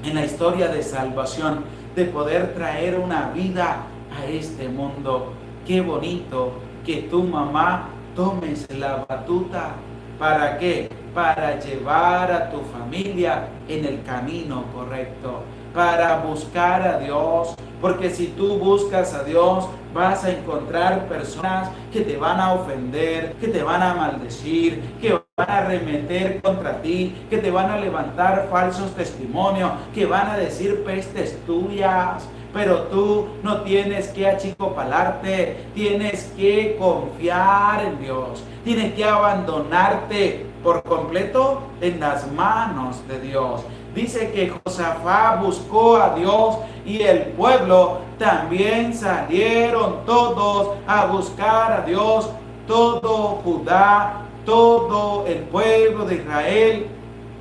en la historia de salvación, de poder traer una vida a este mundo. Qué bonito que tu mamá tomes la batuta. ¿Para qué? Para llevar a tu familia en el camino correcto, para buscar a Dios, porque si tú buscas a Dios, vas a encontrar personas que te van a ofender, que te van a maldecir, que van van a arremeter contra ti, que te van a levantar falsos testimonios, que van a decir pestes tuyas. Pero tú no tienes que achicopalarte, tienes que confiar en Dios, tienes que abandonarte por completo en las manos de Dios. Dice que Josafat buscó a Dios y el pueblo también salieron todos a buscar a Dios. Todo Judá, todo el pueblo de Israel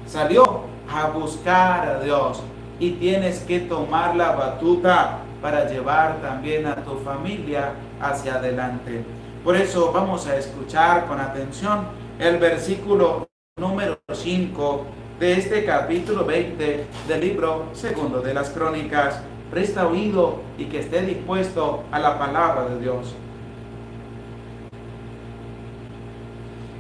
salió a buscar a Dios. Y tienes que tomar la batuta para llevar también a tu familia hacia adelante. Por eso vamos a escuchar con atención el versículo número 5 de este capítulo 20 del libro segundo de las Crónicas. Presta oído y que esté dispuesto a la palabra de Dios.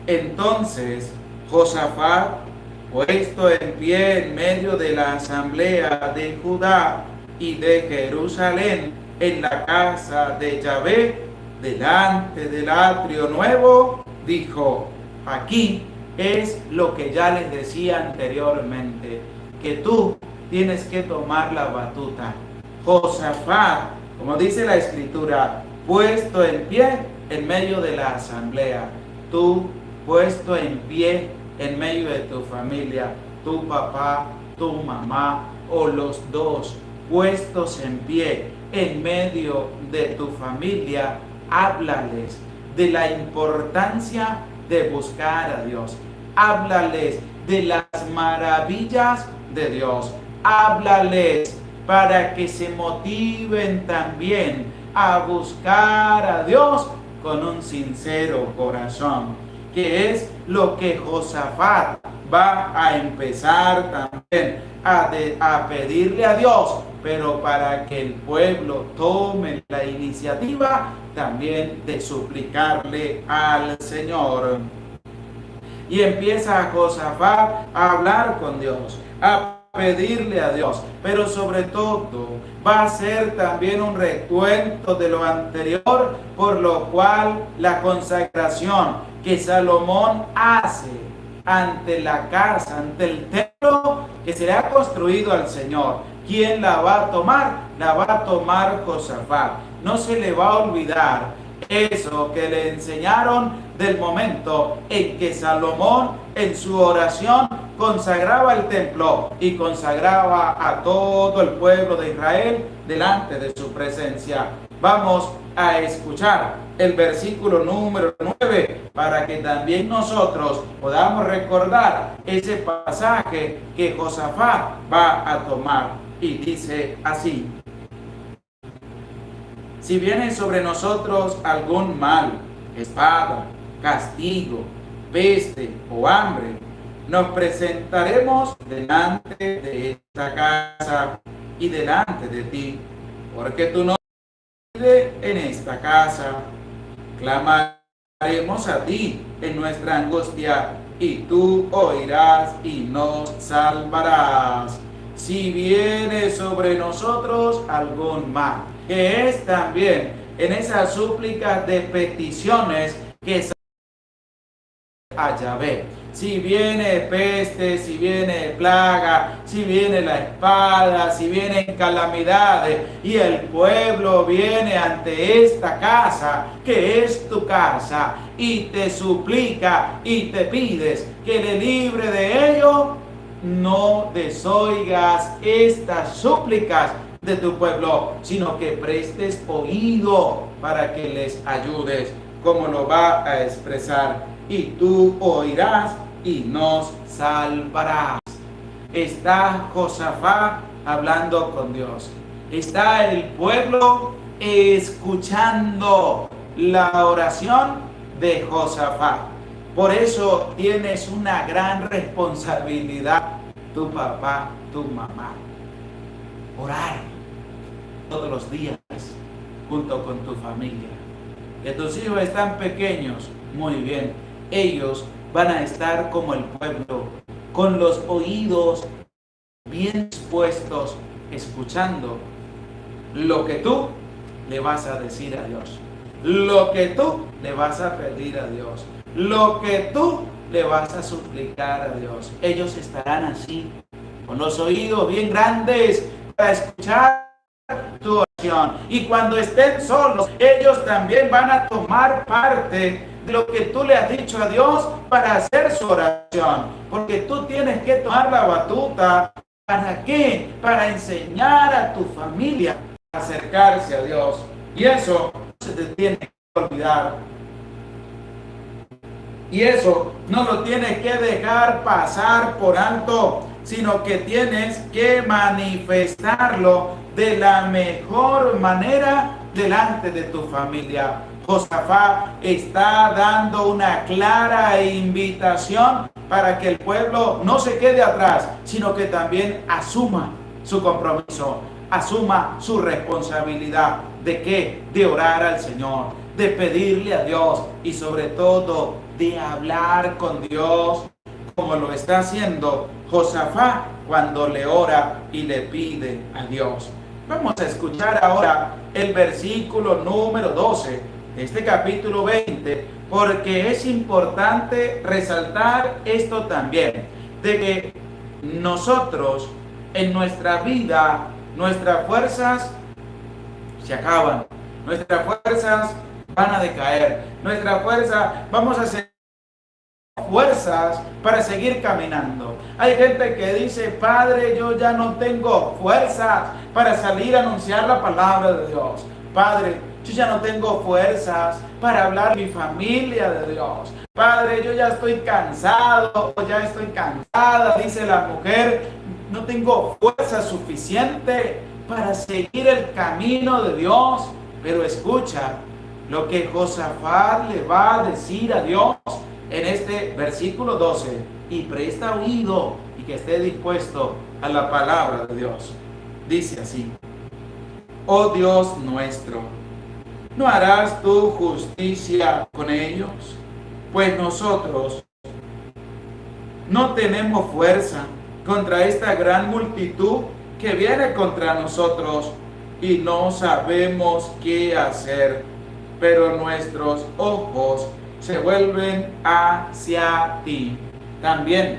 Entonces Josafat, puesto en pie en medio de la asamblea de Judá y de Jerusalén, en la casa de Yahvé, delante del atrio nuevo, dijo: aquí es lo que ya les decía anteriormente, que tú tienes que tomar la batuta. Josafat, como dice la escritura, puesto en pie en medio de la asamblea. Tú puesto en pie en medio de tu familia, tu papá, tu mamá o los dos puestos en pie en medio de tu familia, háblales de la importancia de buscar a Dios. Háblales de las maravillas de Dios. Háblales para que se motiven también a buscar a Dios con un sincero corazón, que es lo que Josafat va a empezar también a pedirle a Dios, pero para que el pueblo tome la iniciativa también de suplicarle al Señor. Y empieza Josafat a hablar con Dios, a pedirle a Dios, pero sobre todo va a ser también un recuento de lo anterior, por lo cual la consagración que Salomón hace ante la casa, ante el templo que será construido al Señor. ¿Quién la va a tomar? La va a tomar Josafat. No se le va a olvidar eso que le enseñaron del momento en que Salomón en su oración consagraba el templo y consagraba a todo el pueblo de Israel delante de su presencia. Vamos a escuchar el versículo número 9 para que también nosotros podamos recordar ese pasaje que Josafat va a tomar. Y dice así: si viene sobre nosotros algún mal, espada, castigo, peste o hambre, nos presentaremos delante de esta casa y delante de ti, porque tu nombre vive en esta casa. Clamaremos a ti en nuestra angustia, y tú oirás y nos salvarás. Si viene sobre nosotros algún mal, que es también en esas súplicas de peticiones que a Yahvé. Si viene peste, si viene plaga, si viene la espada, si vienen calamidades y el pueblo viene ante esta casa, que es tu casa, y te suplica y te pides que le libre de ello, no desoigas estas súplicas de tu pueblo, sino que prestes oído para que les ayudes, como lo va a expresar. Y tú oirás y nos salvarás. Está Josafat hablando con Dios. Está el pueblo escuchando la oración de Josafat. Por eso tienes una gran responsabilidad, tu papá, tu mamá. Orar todos los días junto con tu familia. Que tus hijos están pequeños, muy bien. Ellos van a estar como el pueblo, con los oídos bien dispuestos, escuchando lo que tú le vas a decir a Dios, lo que tú le vas a pedir a Dios, lo que tú le vas a suplicar a Dios. Ellos estarán así, con los oídos bien grandes para escuchar tu oración. Y cuando estén solos, ellos también van a tomar parte de lo que tú le has dicho a Dios para hacer su oración. Porque tú tienes que tomar la batuta. ¿Para qué? Para enseñar a tu familia a acercarse a Dios. Y eso no se te tiene que olvidar. Y eso no lo tienes que dejar pasar por alto, sino que tienes que manifestarlo de la mejor manera delante de tu familia. Josafat está dando una clara invitación para que el pueblo no se quede atrás, sino que también asuma su compromiso, asuma su responsabilidad. ¿De qué? De orar al Señor, de pedirle a Dios y sobre todo de hablar con Dios, como lo está haciendo Josafat cuando le ora y le pide a Dios. Vamos a escuchar ahora el versículo número 12 de este capítulo 20, porque es importante resaltar esto también, de que nosotros en nuestra vida, nuestras fuerzas se acaban, nuestras fuerzas van a decaer, nuestra fuerza, vamos a hacer fuerzas para seguir caminando. Hay gente que dice: Padre, yo ya no tengo fuerzas para salir a anunciar la palabra de Dios. Padre, yo ya no tengo fuerzas para hablar a mi familia de Dios. Padre, yo ya estoy cansado, ya estoy cansada, dice la mujer. No tengo fuerza suficiente para seguir el camino de Dios. Pero escucha lo que Josafat le va a decir a Dios en este versículo 12, y presta oído y que esté dispuesto a la palabra de Dios. Dice así: oh Dios nuestro, ¿no harás tu justicia con ellos? Pues nosotros no tenemos fuerza contra esta gran multitud que viene contra nosotros y no sabemos qué hacer, pero nuestros ojos se vuelven hacia ti. También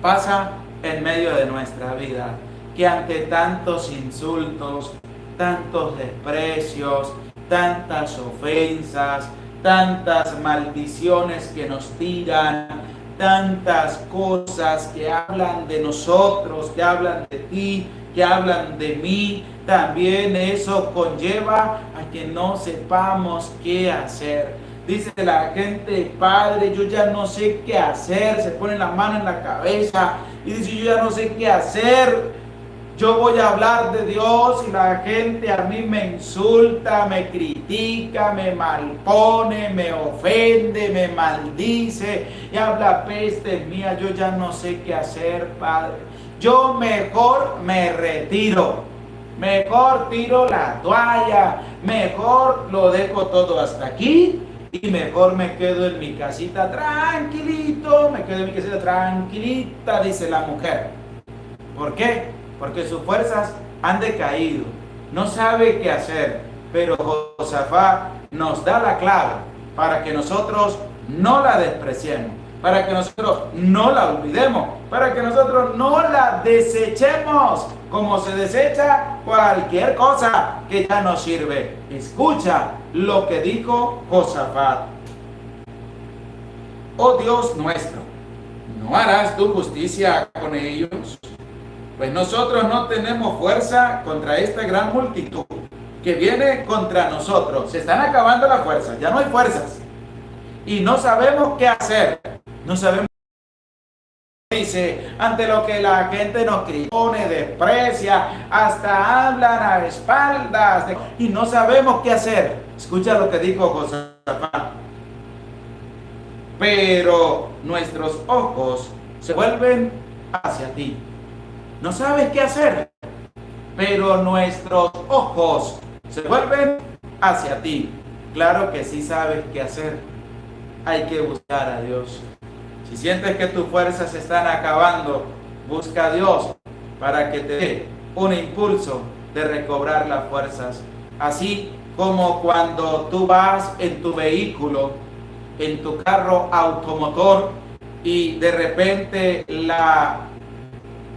pasa en medio de nuestra vida que ante tantos insultos, tantos desprecios, tantas ofensas, tantas maldiciones que nos tiran, tantas cosas que hablan de nosotros, que hablan de ti, que hablan de mí, también eso conlleva a que no sepamos qué hacer. Dice la gente: Padre, yo ya no sé qué hacer. Se pone la mano en la cabeza y dice: yo ya no sé qué hacer. Yo voy a hablar de Dios y la gente a mí me insulta, me critica, me malpone, me ofende, me maldice y habla peste mía. Yo ya no sé qué hacer, Padre. Yo mejor me retiro. Mejor tiro la toalla. Mejor lo dejo todo hasta aquí. Y mejor me quedo en mi casita tranquilito, me quedo en mi casita tranquilita, dice la mujer. ¿Por qué? Porque sus fuerzas han decaído, no sabe qué hacer. Pero Josafat nos da la clave para que nosotros no la despreciemos, para que nosotros no la olvidemos, para que nosotros no la desechemos, como se desecha cualquier cosa que ya no sirve. Escucha lo que dijo Josafat: oh Dios nuestro, ¿no harás tu justicia con ellos? Pues nosotros no tenemos fuerza contra esta gran multitud que viene contra nosotros. Se están acabando las fuerzas, ya no hay fuerzas. Y no sabemos qué hacer. No sabemos qué dice, ante lo que la gente nos critica, desprecia, hasta hablan a espaldas. Y no sabemos qué hacer. Escucha lo que dijo Josafat: pero nuestros ojos se vuelven hacia ti. No sabes qué hacer, pero nuestros ojos se vuelven hacia ti. Claro que sí sabes qué hacer. Hay que buscar a Dios. Si sientes que tus fuerzas se están acabando, busca a Dios para que te dé un impulso de recobrar las fuerzas. Así como cuando tú vas en tu vehículo, en tu carro automotor, y de repente la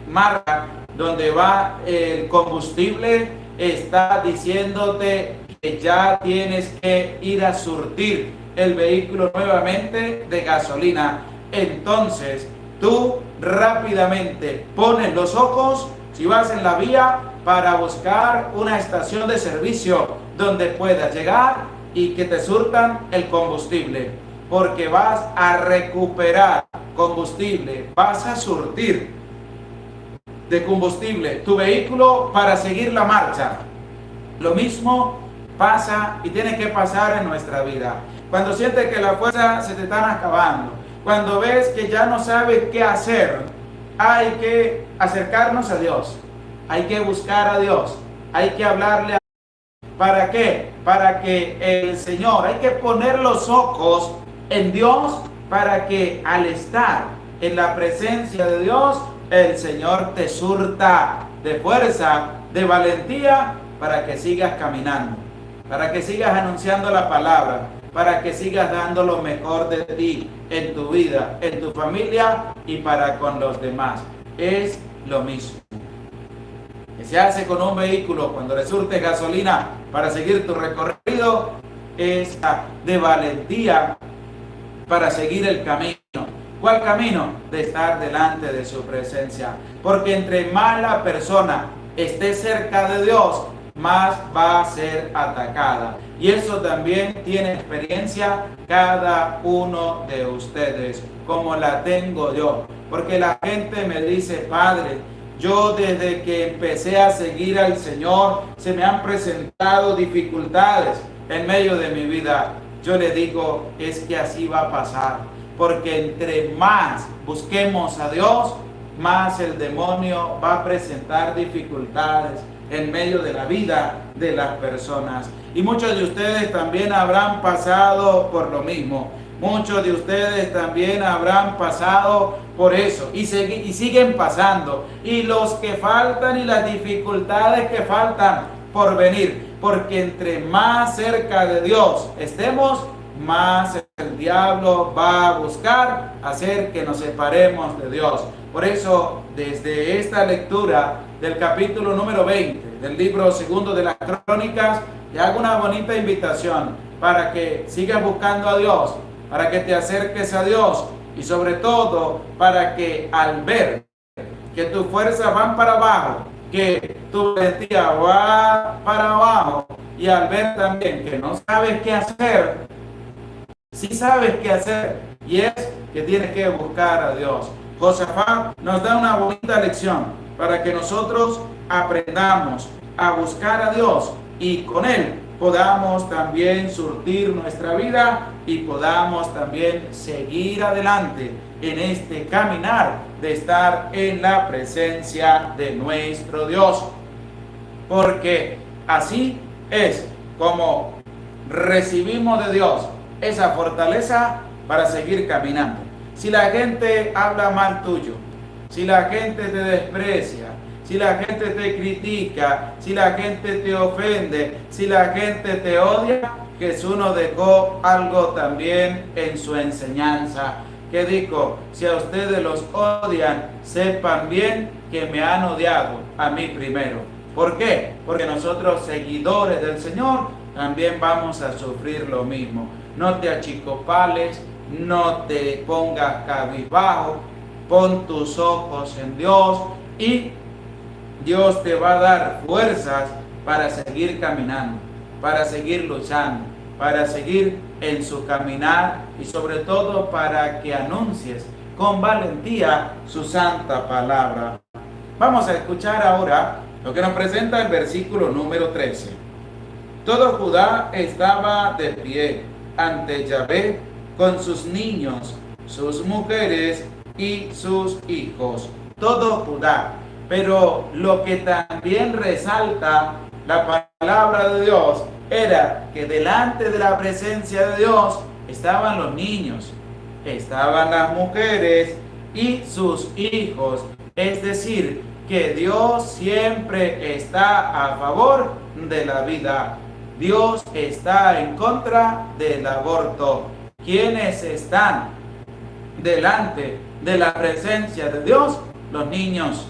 marca donde va el combustible está diciéndote que ya tienes que ir a surtir el vehículo nuevamente de gasolina. Entonces tú rápidamente pones los ojos, si vas en la vía, para buscar una estación de servicio donde puedas llegar y que te surtan el combustible, porque vas a recuperar combustible, vas a surtir de combustible tu vehículo para seguir la marcha. Lo mismo pasa y tiene que pasar en nuestra vida. Cuando sientes que las fuerzas se te están acabando, cuando ves que ya no sabes qué hacer, hay que acercarnos a Dios, hay que buscar a Dios, hay que hablarle a Dios. ¿Para qué? Para que el Señor, hay que poner los ojos en Dios para que al estar en la presencia de Dios, el Señor te surta de fuerza, de valentía, para que sigas caminando, para que sigas anunciando la palabra, para que sigas dando lo mejor de ti en tu vida, en tu familia y para con los demás. Es lo mismo que se hace con un vehículo cuando le surtes gasolina para seguir tu recorrido, es de valentía para seguir el camino. ¿Cuál camino? De estar delante de su presencia. Porque entre más la persona esté cerca de Dios, más va a ser atacada. Y eso también tiene experiencia cada uno de ustedes, como la tengo yo. Porque la gente me dice: Padre, yo desde que empecé a seguir al Señor, se me han presentado dificultades en medio de mi vida. Yo le digo, es que así va a pasar. Porque entre más busquemos a Dios, más el demonio va a presentar dificultades en medio de la vida de las personas. Y muchos de ustedes también habrán pasado por lo mismo. Muchos de ustedes también habrán pasado por eso y siguen pasando. Y los que faltan y las dificultades que faltan por venir. Porque entre más cerca de Dios estemos, más el diablo va a buscar hacer que nos separemos de Dios. Por eso, desde esta lectura del capítulo número 20 del libro segundo de las Crónicas, te hago una bonita invitación para que sigas buscando a Dios, para que te acerques a Dios y sobre todo para que al ver que tus fuerzas van para abajo, que tu valentía va para abajo y al ver también que no sabes qué hacer, sí sabes qué hacer, y es que tienes que buscar a Dios. Josafat nos da una bonita lección para que nosotros aprendamos a buscar a Dios y con Él podamos también surtir nuestra vida y podamos también seguir adelante en este caminar de estar en la presencia de nuestro Dios. Porque así es como recibimos de Dios esa fortaleza para seguir caminando. Si la gente habla mal tuyo, si la gente te desprecia, si la gente te critica, si la gente te ofende, si la gente te odia, Jesús nos dejó algo también en su enseñanza, que dijo: si a ustedes los odian, sepan bien que me han odiado a mí primero. ¿Por qué? Porque nosotros, seguidores del Señor, también vamos a sufrir lo mismo. No te achicopales, no te pongas cabizbajo, pon tus ojos en Dios y Dios te va a dar fuerzas para seguir caminando, para seguir luchando, para seguir en su caminar y sobre todo para que anuncies con valentía su santa palabra. Vamos a escuchar ahora lo que nos presenta el versículo número 13. Todo Judá estaba de pie ante Yahvé con sus niños, sus mujeres y sus hijos. Todo Judá. Pero lo que también resalta la palabra de Dios era que delante de la presencia de Dios estaban los niños, estaban las mujeres y sus hijos. Es decir, que Dios siempre está a favor de la vida. Dios está en contra del aborto. ¿Quiénes están delante de la presencia de Dios? Los niños.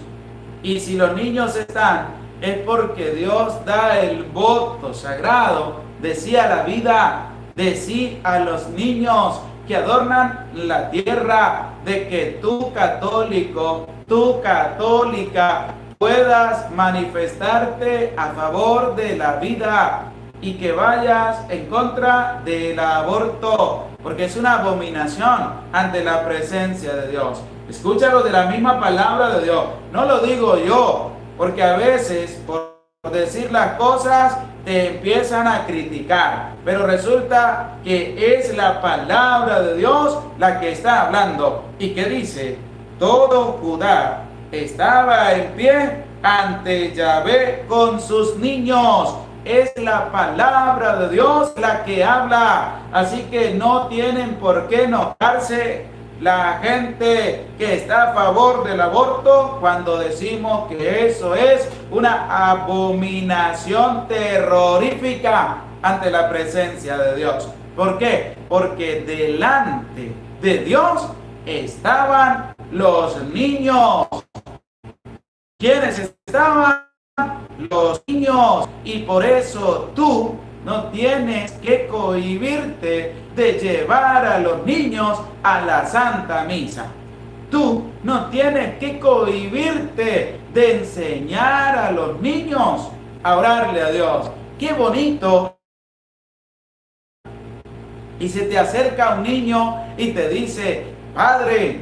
Y si los niños están, es porque Dios da el voto sagrado de sí a la vida, de sí a los niños que adornan la tierra, de que tú católico, tú católica, puedas manifestarte a favor de la vida y que vayas en contra del aborto, porque es una abominación ante la presencia de Dios. Escúchalo de la misma palabra de Dios. No lo digo yo, porque a veces por decir las cosas te empiezan a criticar, pero resulta que es la palabra de Dios la que está hablando y que dice: todo Judá estaba en pie ante Yahvé con sus niños. Es la palabra de Dios la que habla, así que no tienen por qué enojarse la gente que está a favor del aborto cuando decimos que eso es una abominación terrorífica ante la presencia de Dios. ¿Por qué? Porque delante de Dios estaban los niños. ¿Quiénes estaban? Los niños. Y por eso tú no tienes que cohibirte de llevar a los niños a la Santa Misa. Tú no tienes que cohibirte de enseñar a los niños a orarle a Dios. ¡Qué bonito! Y se te acerca un niño y te dice: Padre,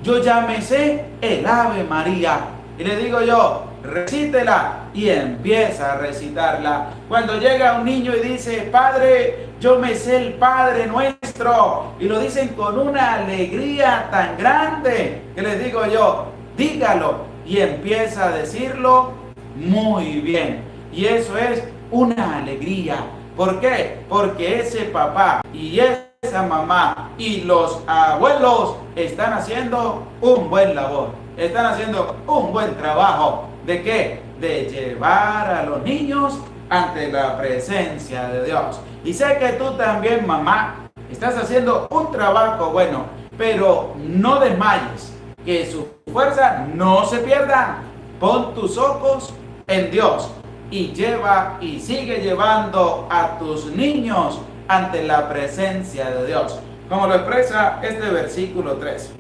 yo ya me sé el Ave María. Y le digo yo: recítela, y empieza a recitarla. Cuando llega un niño y dice: Padre, yo me sé el Padre Nuestro, y lo dicen con una alegría tan grande que les digo yo: dígalo, y empieza a decirlo muy bien. Y eso es una alegría. ¿Por qué? Porque ese papá y esa mamá y los abuelos están haciendo un buen labor, están haciendo un buen trabajo. ¿De qué? De llevar a los niños ante la presencia de Dios. Y sé que tú también, mamá, estás haciendo un trabajo bueno, pero no desmayes, que su fuerza no se pierda. Pon tus ojos en Dios y lleva y sigue llevando a tus niños ante la presencia de Dios, como lo expresa este versículo 3.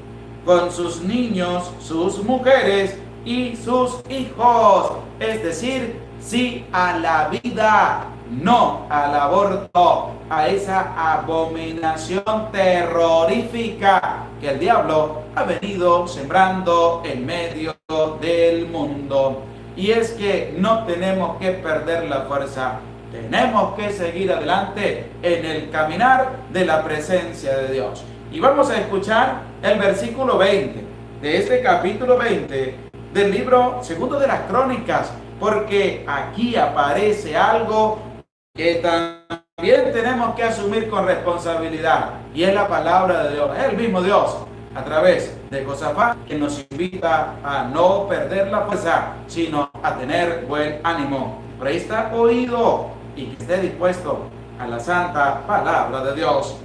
Con sus niños, sus mujeres y sus hijos, es decir, sí a la vida, no al aborto, a esa abominación terrorífica que el diablo ha venido sembrando en medio del mundo. Y es que no tenemos que perder la fuerza, tenemos que seguir adelante en el caminar de la presencia de Dios. Y vamos a escuchar el versículo 20 de este capítulo 20 del libro segundo de las Crónicas, porque aquí aparece algo que también tenemos que asumir con responsabilidad, y es la palabra de Dios, es el mismo Dios a través de Josafat, que nos invita a no perder la fuerza, sino a tener buen ánimo. Presta oído y que esté dispuesto a la santa palabra de Dios.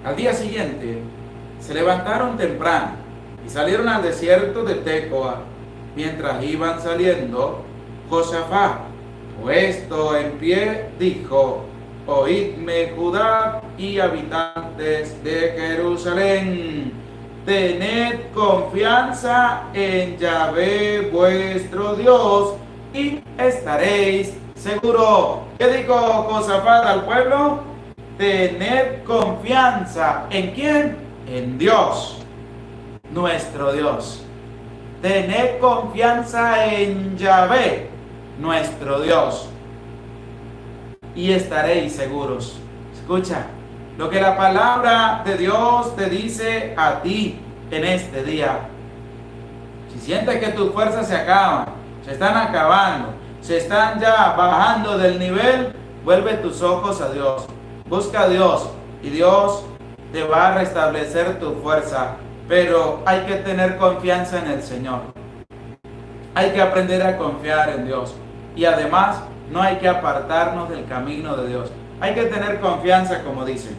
Al día siguiente se levantaron temprano y salieron al desierto de Tecoa. Mientras iban saliendo, Josafat, puesto en pie, dijo: Oídme, Judá y habitantes de Jerusalén, tened confianza en Yahvé vuestro Dios y estaréis seguros. ¿Qué dijo Josafat al pueblo? Tened confianza. ¿En quién? En Dios, nuestro Dios. Tened confianza en Yahvé, nuestro Dios, y estaréis seguros. Escucha lo que la palabra de Dios te dice a ti en este día. Si sientes que tus fuerzas se acaban, se están acabando, se están ya bajando del nivel, vuelve tus ojos a Dios. Busca a Dios y Dios te va a restablecer tu fuerza. Pero hay que tener confianza en el Señor. Hay que aprender a confiar en Dios. Y además, no hay que apartarnos del camino de Dios. Hay que tener confianza, como dice.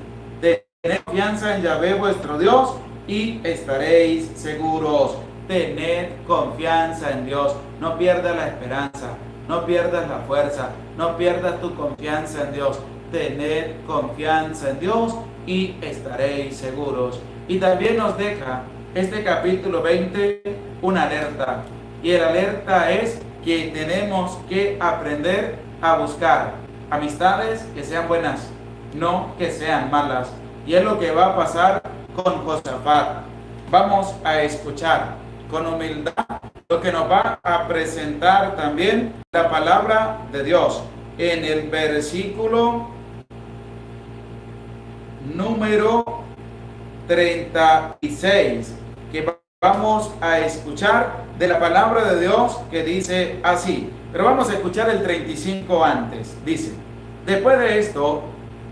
Tened confianza en Yahvé vuestro Dios y estaréis seguros. Tened confianza en Dios. No pierdas la esperanza, no pierdas la fuerza, no pierdas tu confianza en Dios. Tened confianza en Dios y estaréis seguros. Y también nos deja este capítulo 20 una alerta. Y el alerta es que tenemos que aprender a buscar amistades que sean buenas, no que sean malas. Y es lo que va a pasar con Josafat. Vamos a escuchar con humildad lo que nos va a presentar también la palabra de Dios en el versículo número 36, que vamos a escuchar de la palabra de Dios, que dice así. Pero vamos a escuchar el 35 antes. Dice: después de esto,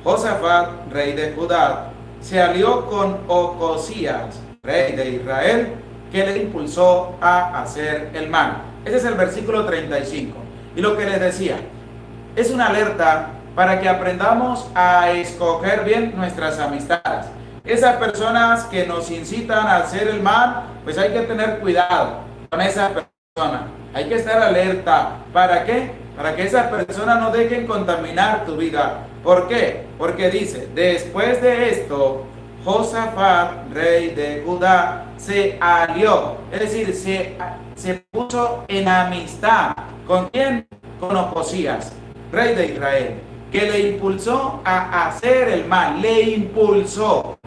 Josafat, rey de Judá, se alió con Ocosías, rey de Israel, que le impulsó a hacer el mal. Ese es el versículo 35. Y lo que les decía, es una alerta para que aprendamos a escoger bien nuestras amistades. Esas personas que nos incitan a hacer el mal, pues hay que tener cuidado con esas personas. Hay que estar alerta. ¿Para qué? Para que esas personas no dejen contaminar tu vida. ¿Por qué? Porque dice, después de esto, Josafat, rey de Judá, se alió. Es decir, se puso en amistad. ¿Con quién? Con Ocosías, rey de Israel, que le impulsó a hacer el mal. Le impulsó.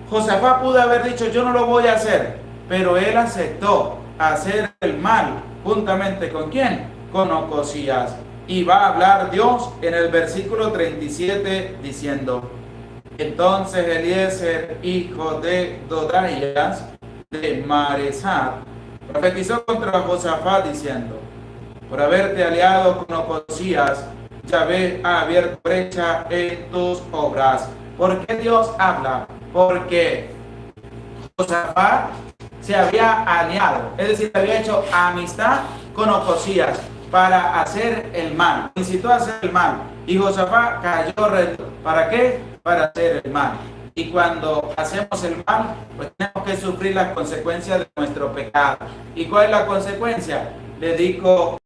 Josafat pudo haber dicho, yo no lo voy a hacer, pero él aceptó hacer el mal, juntamente ¿con quién? Con Ocosías. Y va a hablar Dios en el versículo 37 diciendo: entonces Eliezer, hijo de Dodaías, de Maresat, profetizó contra Josafat diciendo: por haberte aliado con Ocosías, Yahvé ha abierto brecha en tus obras. ¿Por qué Dios habla? Porque Josafat se había aliado, es decir, había hecho amistad con Ocosías para hacer el mal, incitó a hacer el mal, y Josafat cayó recto. ¿Para qué? Para hacer el mal. Y cuando hacemos el mal, pues tenemos que sufrir las consecuencias de nuestro pecado. ¿Y cuál es la consecuencia? Le dijo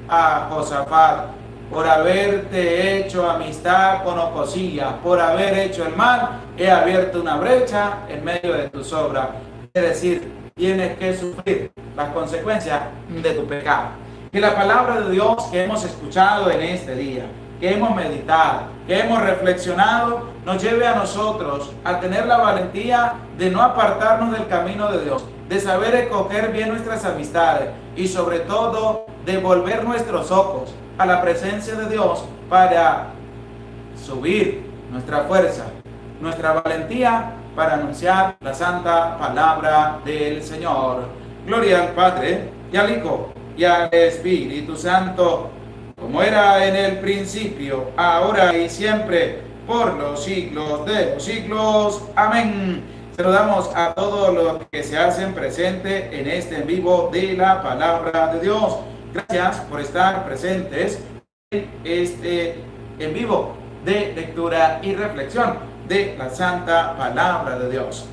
a Josafat: por haberte hecho amistad con Ocosías, por haber hecho el mal, he abierto una brecha en medio de tus obras. Es decir, tienes que sufrir las consecuencias de tu pecado. Que la palabra de Dios que hemos escuchado en este día, que hemos meditado, que hemos reflexionado, nos lleve a nosotros a tener la valentía de no apartarnos del camino de Dios, de saber escoger bien nuestras amistades y sobre todo de volver nuestros ojos a la presencia de Dios para subir nuestra fuerza, nuestra valentía para anunciar la santa palabra del Señor. Gloria al Padre y al Hijo y al Espíritu Santo, como era en el principio, ahora y siempre, por los siglos de los siglos. Amén. Saludamos a todos los que se hacen presentes en este en vivo de la palabra de Dios. Gracias por estar presentes en este en vivo de lectura y reflexión de la santa palabra de Dios.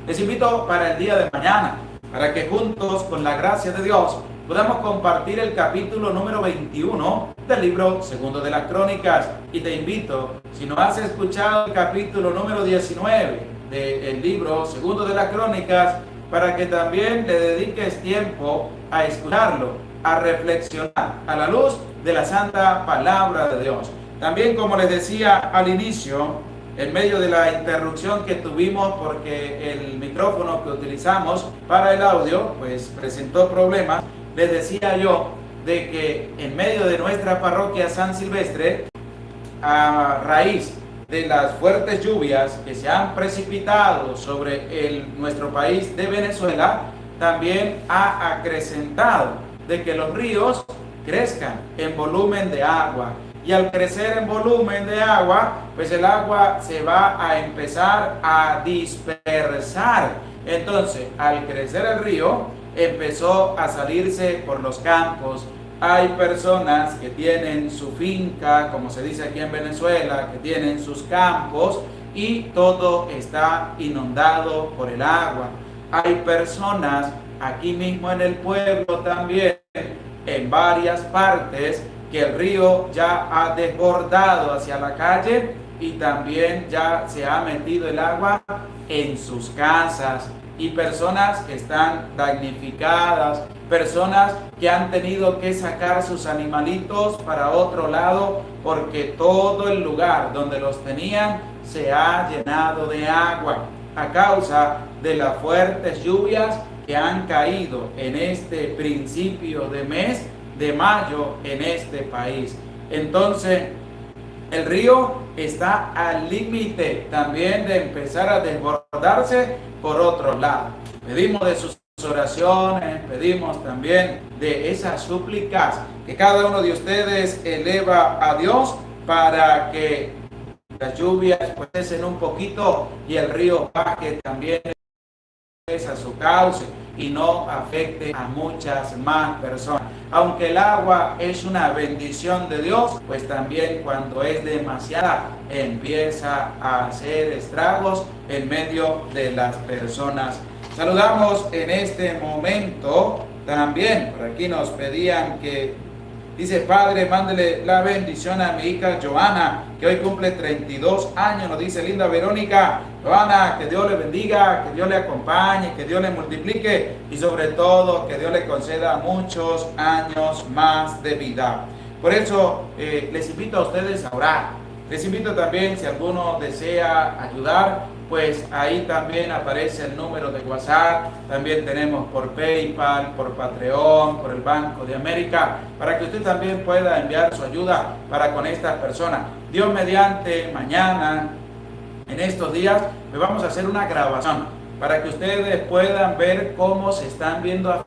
Les invito para el día de mañana, para que juntos, con la gracia de Dios, podamos compartir el capítulo número 21 del libro segundo de las Crónicas. Y te invito, si no has escuchado el capítulo número 19 del libro segundo de las Crónicas, para que también le dediques tiempo a escucharlo, a reflexionar a la luz de la santa palabra de Dios. También, como les decía al inicio, en medio de la interrupción que tuvimos porque el micrófono que utilizamos para el audio pues presentó problemas, les decía yo de que en medio de nuestra parroquia San Silvestre, a raíz de las fuertes lluvias que se han precipitado sobre nuestro país de Venezuela, también ha acrecentado de que los ríos crezcan en volumen de agua. Y al crecer en volumen de agua, pues el agua se va a empezar a dispersar. Entonces, al crecer el río, empezó a salirse por los campos, Hay personas que tienen su finca, como se dice aquí en Venezuela, que tienen sus campos y todo está inundado por el agua. Hay personas aquí mismo en el pueblo también, en varias partes, que el río ya ha desbordado hacia la calle y también ya se ha metido el agua en sus casas. Y personas que están damnificadas, personas que han tenido que sacar sus animalitos para otro lado porque todo el lugar donde los tenían se ha llenado de agua a causa de las fuertes lluvias que han caído en este principio de mes de mayo en este país. Entonces, el río está al límite también de empezar a desbordarse por otro lado. Pedimos de sus oraciones, pedimos también de esas súplicas que cada uno de ustedes eleva a Dios para que las lluvias pues cesen un poquito y el río baje también a su cauce y no afecte a muchas más personas. Aunque el agua es una bendición de Dios, pues también cuando es demasiada empieza a hacer estragos en medio de las personas. Saludamos en este momento también, por aquí nos pedían que dice: Padre, mándele la bendición a mi hija Joana, que hoy cumple 32 años. Nos dice linda Verónica: Joana, que Dios le bendiga, que Dios le acompañe, que Dios le multiplique y sobre todo que Dios le conceda muchos años más de vida. Por eso les invito a ustedes a orar. Les invito también, si alguno desea ayudar, pues ahí también aparece el número de WhatsApp. También tenemos por PayPal, por Patreon, por el Banco de América, para que usted también pueda enviar su ayuda para con estas personas. Dios mediante, mañana, en estos días, pues vamos a hacer una grabación para que ustedes puedan ver cómo se están viendo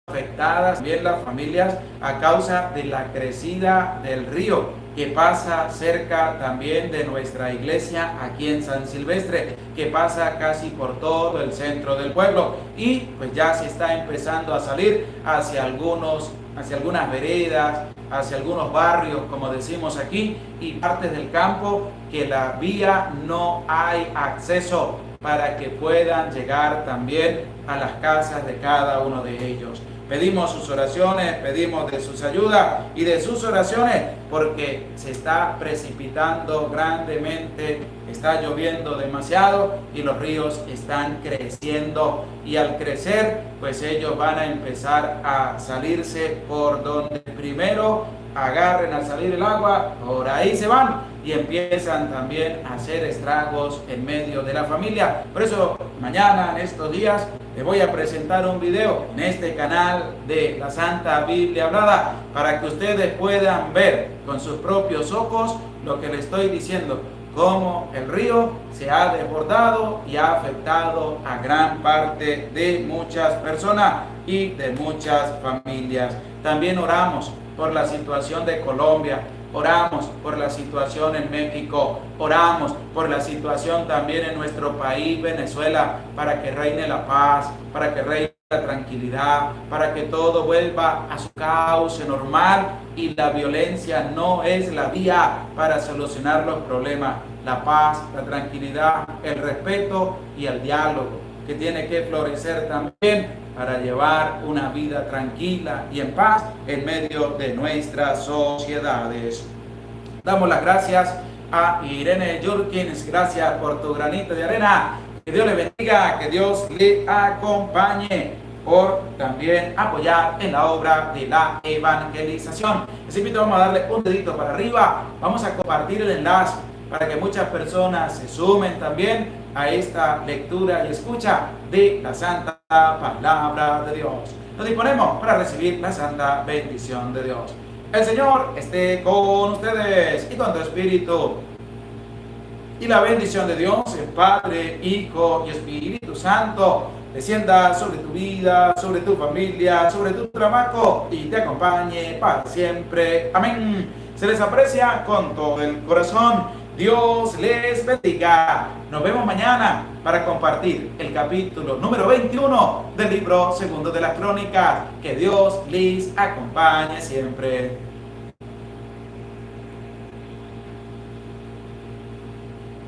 afectadas también las familias a causa de la crecida del río que pasa cerca también de nuestra iglesia aquí en San Silvestre, que pasa casi por todo el centro del pueblo y pues ya se está empezando a salir hacia algunas veredas, hacia algunos barrios, como decimos aquí, y partes del campo que la vía no hay acceso para que puedan llegar también a las casas de cada uno de ellos. Pedimos sus oraciones, pedimos de sus ayudas y de sus oraciones, porque se está precipitando grandemente, está lloviendo demasiado y los ríos están creciendo, y al crecer pues ellos van a empezar a salirse por donde primero agarren al salir el agua, por ahí se van y empiezan también a hacer estragos en medio de la familia. Por eso mañana, en estos días, les voy a presentar un video en este canal de la Santa Biblia Hablada para que ustedes puedan ver con sus propios ojos lo que les estoy diciendo, cómo el río se ha desbordado y ha afectado a gran parte de muchas personas y de muchas familias. También oramos por la situación de Colombia, oramos por la situación en México, oramos por la situación también en nuestro país, Venezuela, para que reine la paz, para que reine la tranquilidad, para que todo vuelva a su cauce normal y la violencia no es la vía para solucionar los problemas. La paz, la tranquilidad, el respeto y el diálogo, que tiene que florecer también para llevar una vida tranquila y en paz en medio de nuestras sociedades. Damos las gracias a Irene Jurkins, gracias por tu granito de arena, que Dios le bendiga, que Dios le acompañe, por también apoyar en la obra de la evangelización. Les invito, vamos a darle un dedito para arriba, vamos a compartir el enlace para que muchas personas se sumen también a esta lectura y escucha de la Santa Palabra de Dios. Nos disponemos para recibir la Santa bendición de Dios. El Señor esté con ustedes y con tu espíritu. Y la bendición de Dios, el Padre, Hijo y Espíritu Santo, descienda sobre tu vida, sobre tu familia, sobre tu trabajo y te acompañe para siempre. Amén. Se les aprecia con todo el corazón. Dios les bendiga. Nos vemos mañana para compartir el capítulo número 21 del libro segundo de las Crónicas. Que Dios les acompañe siempre.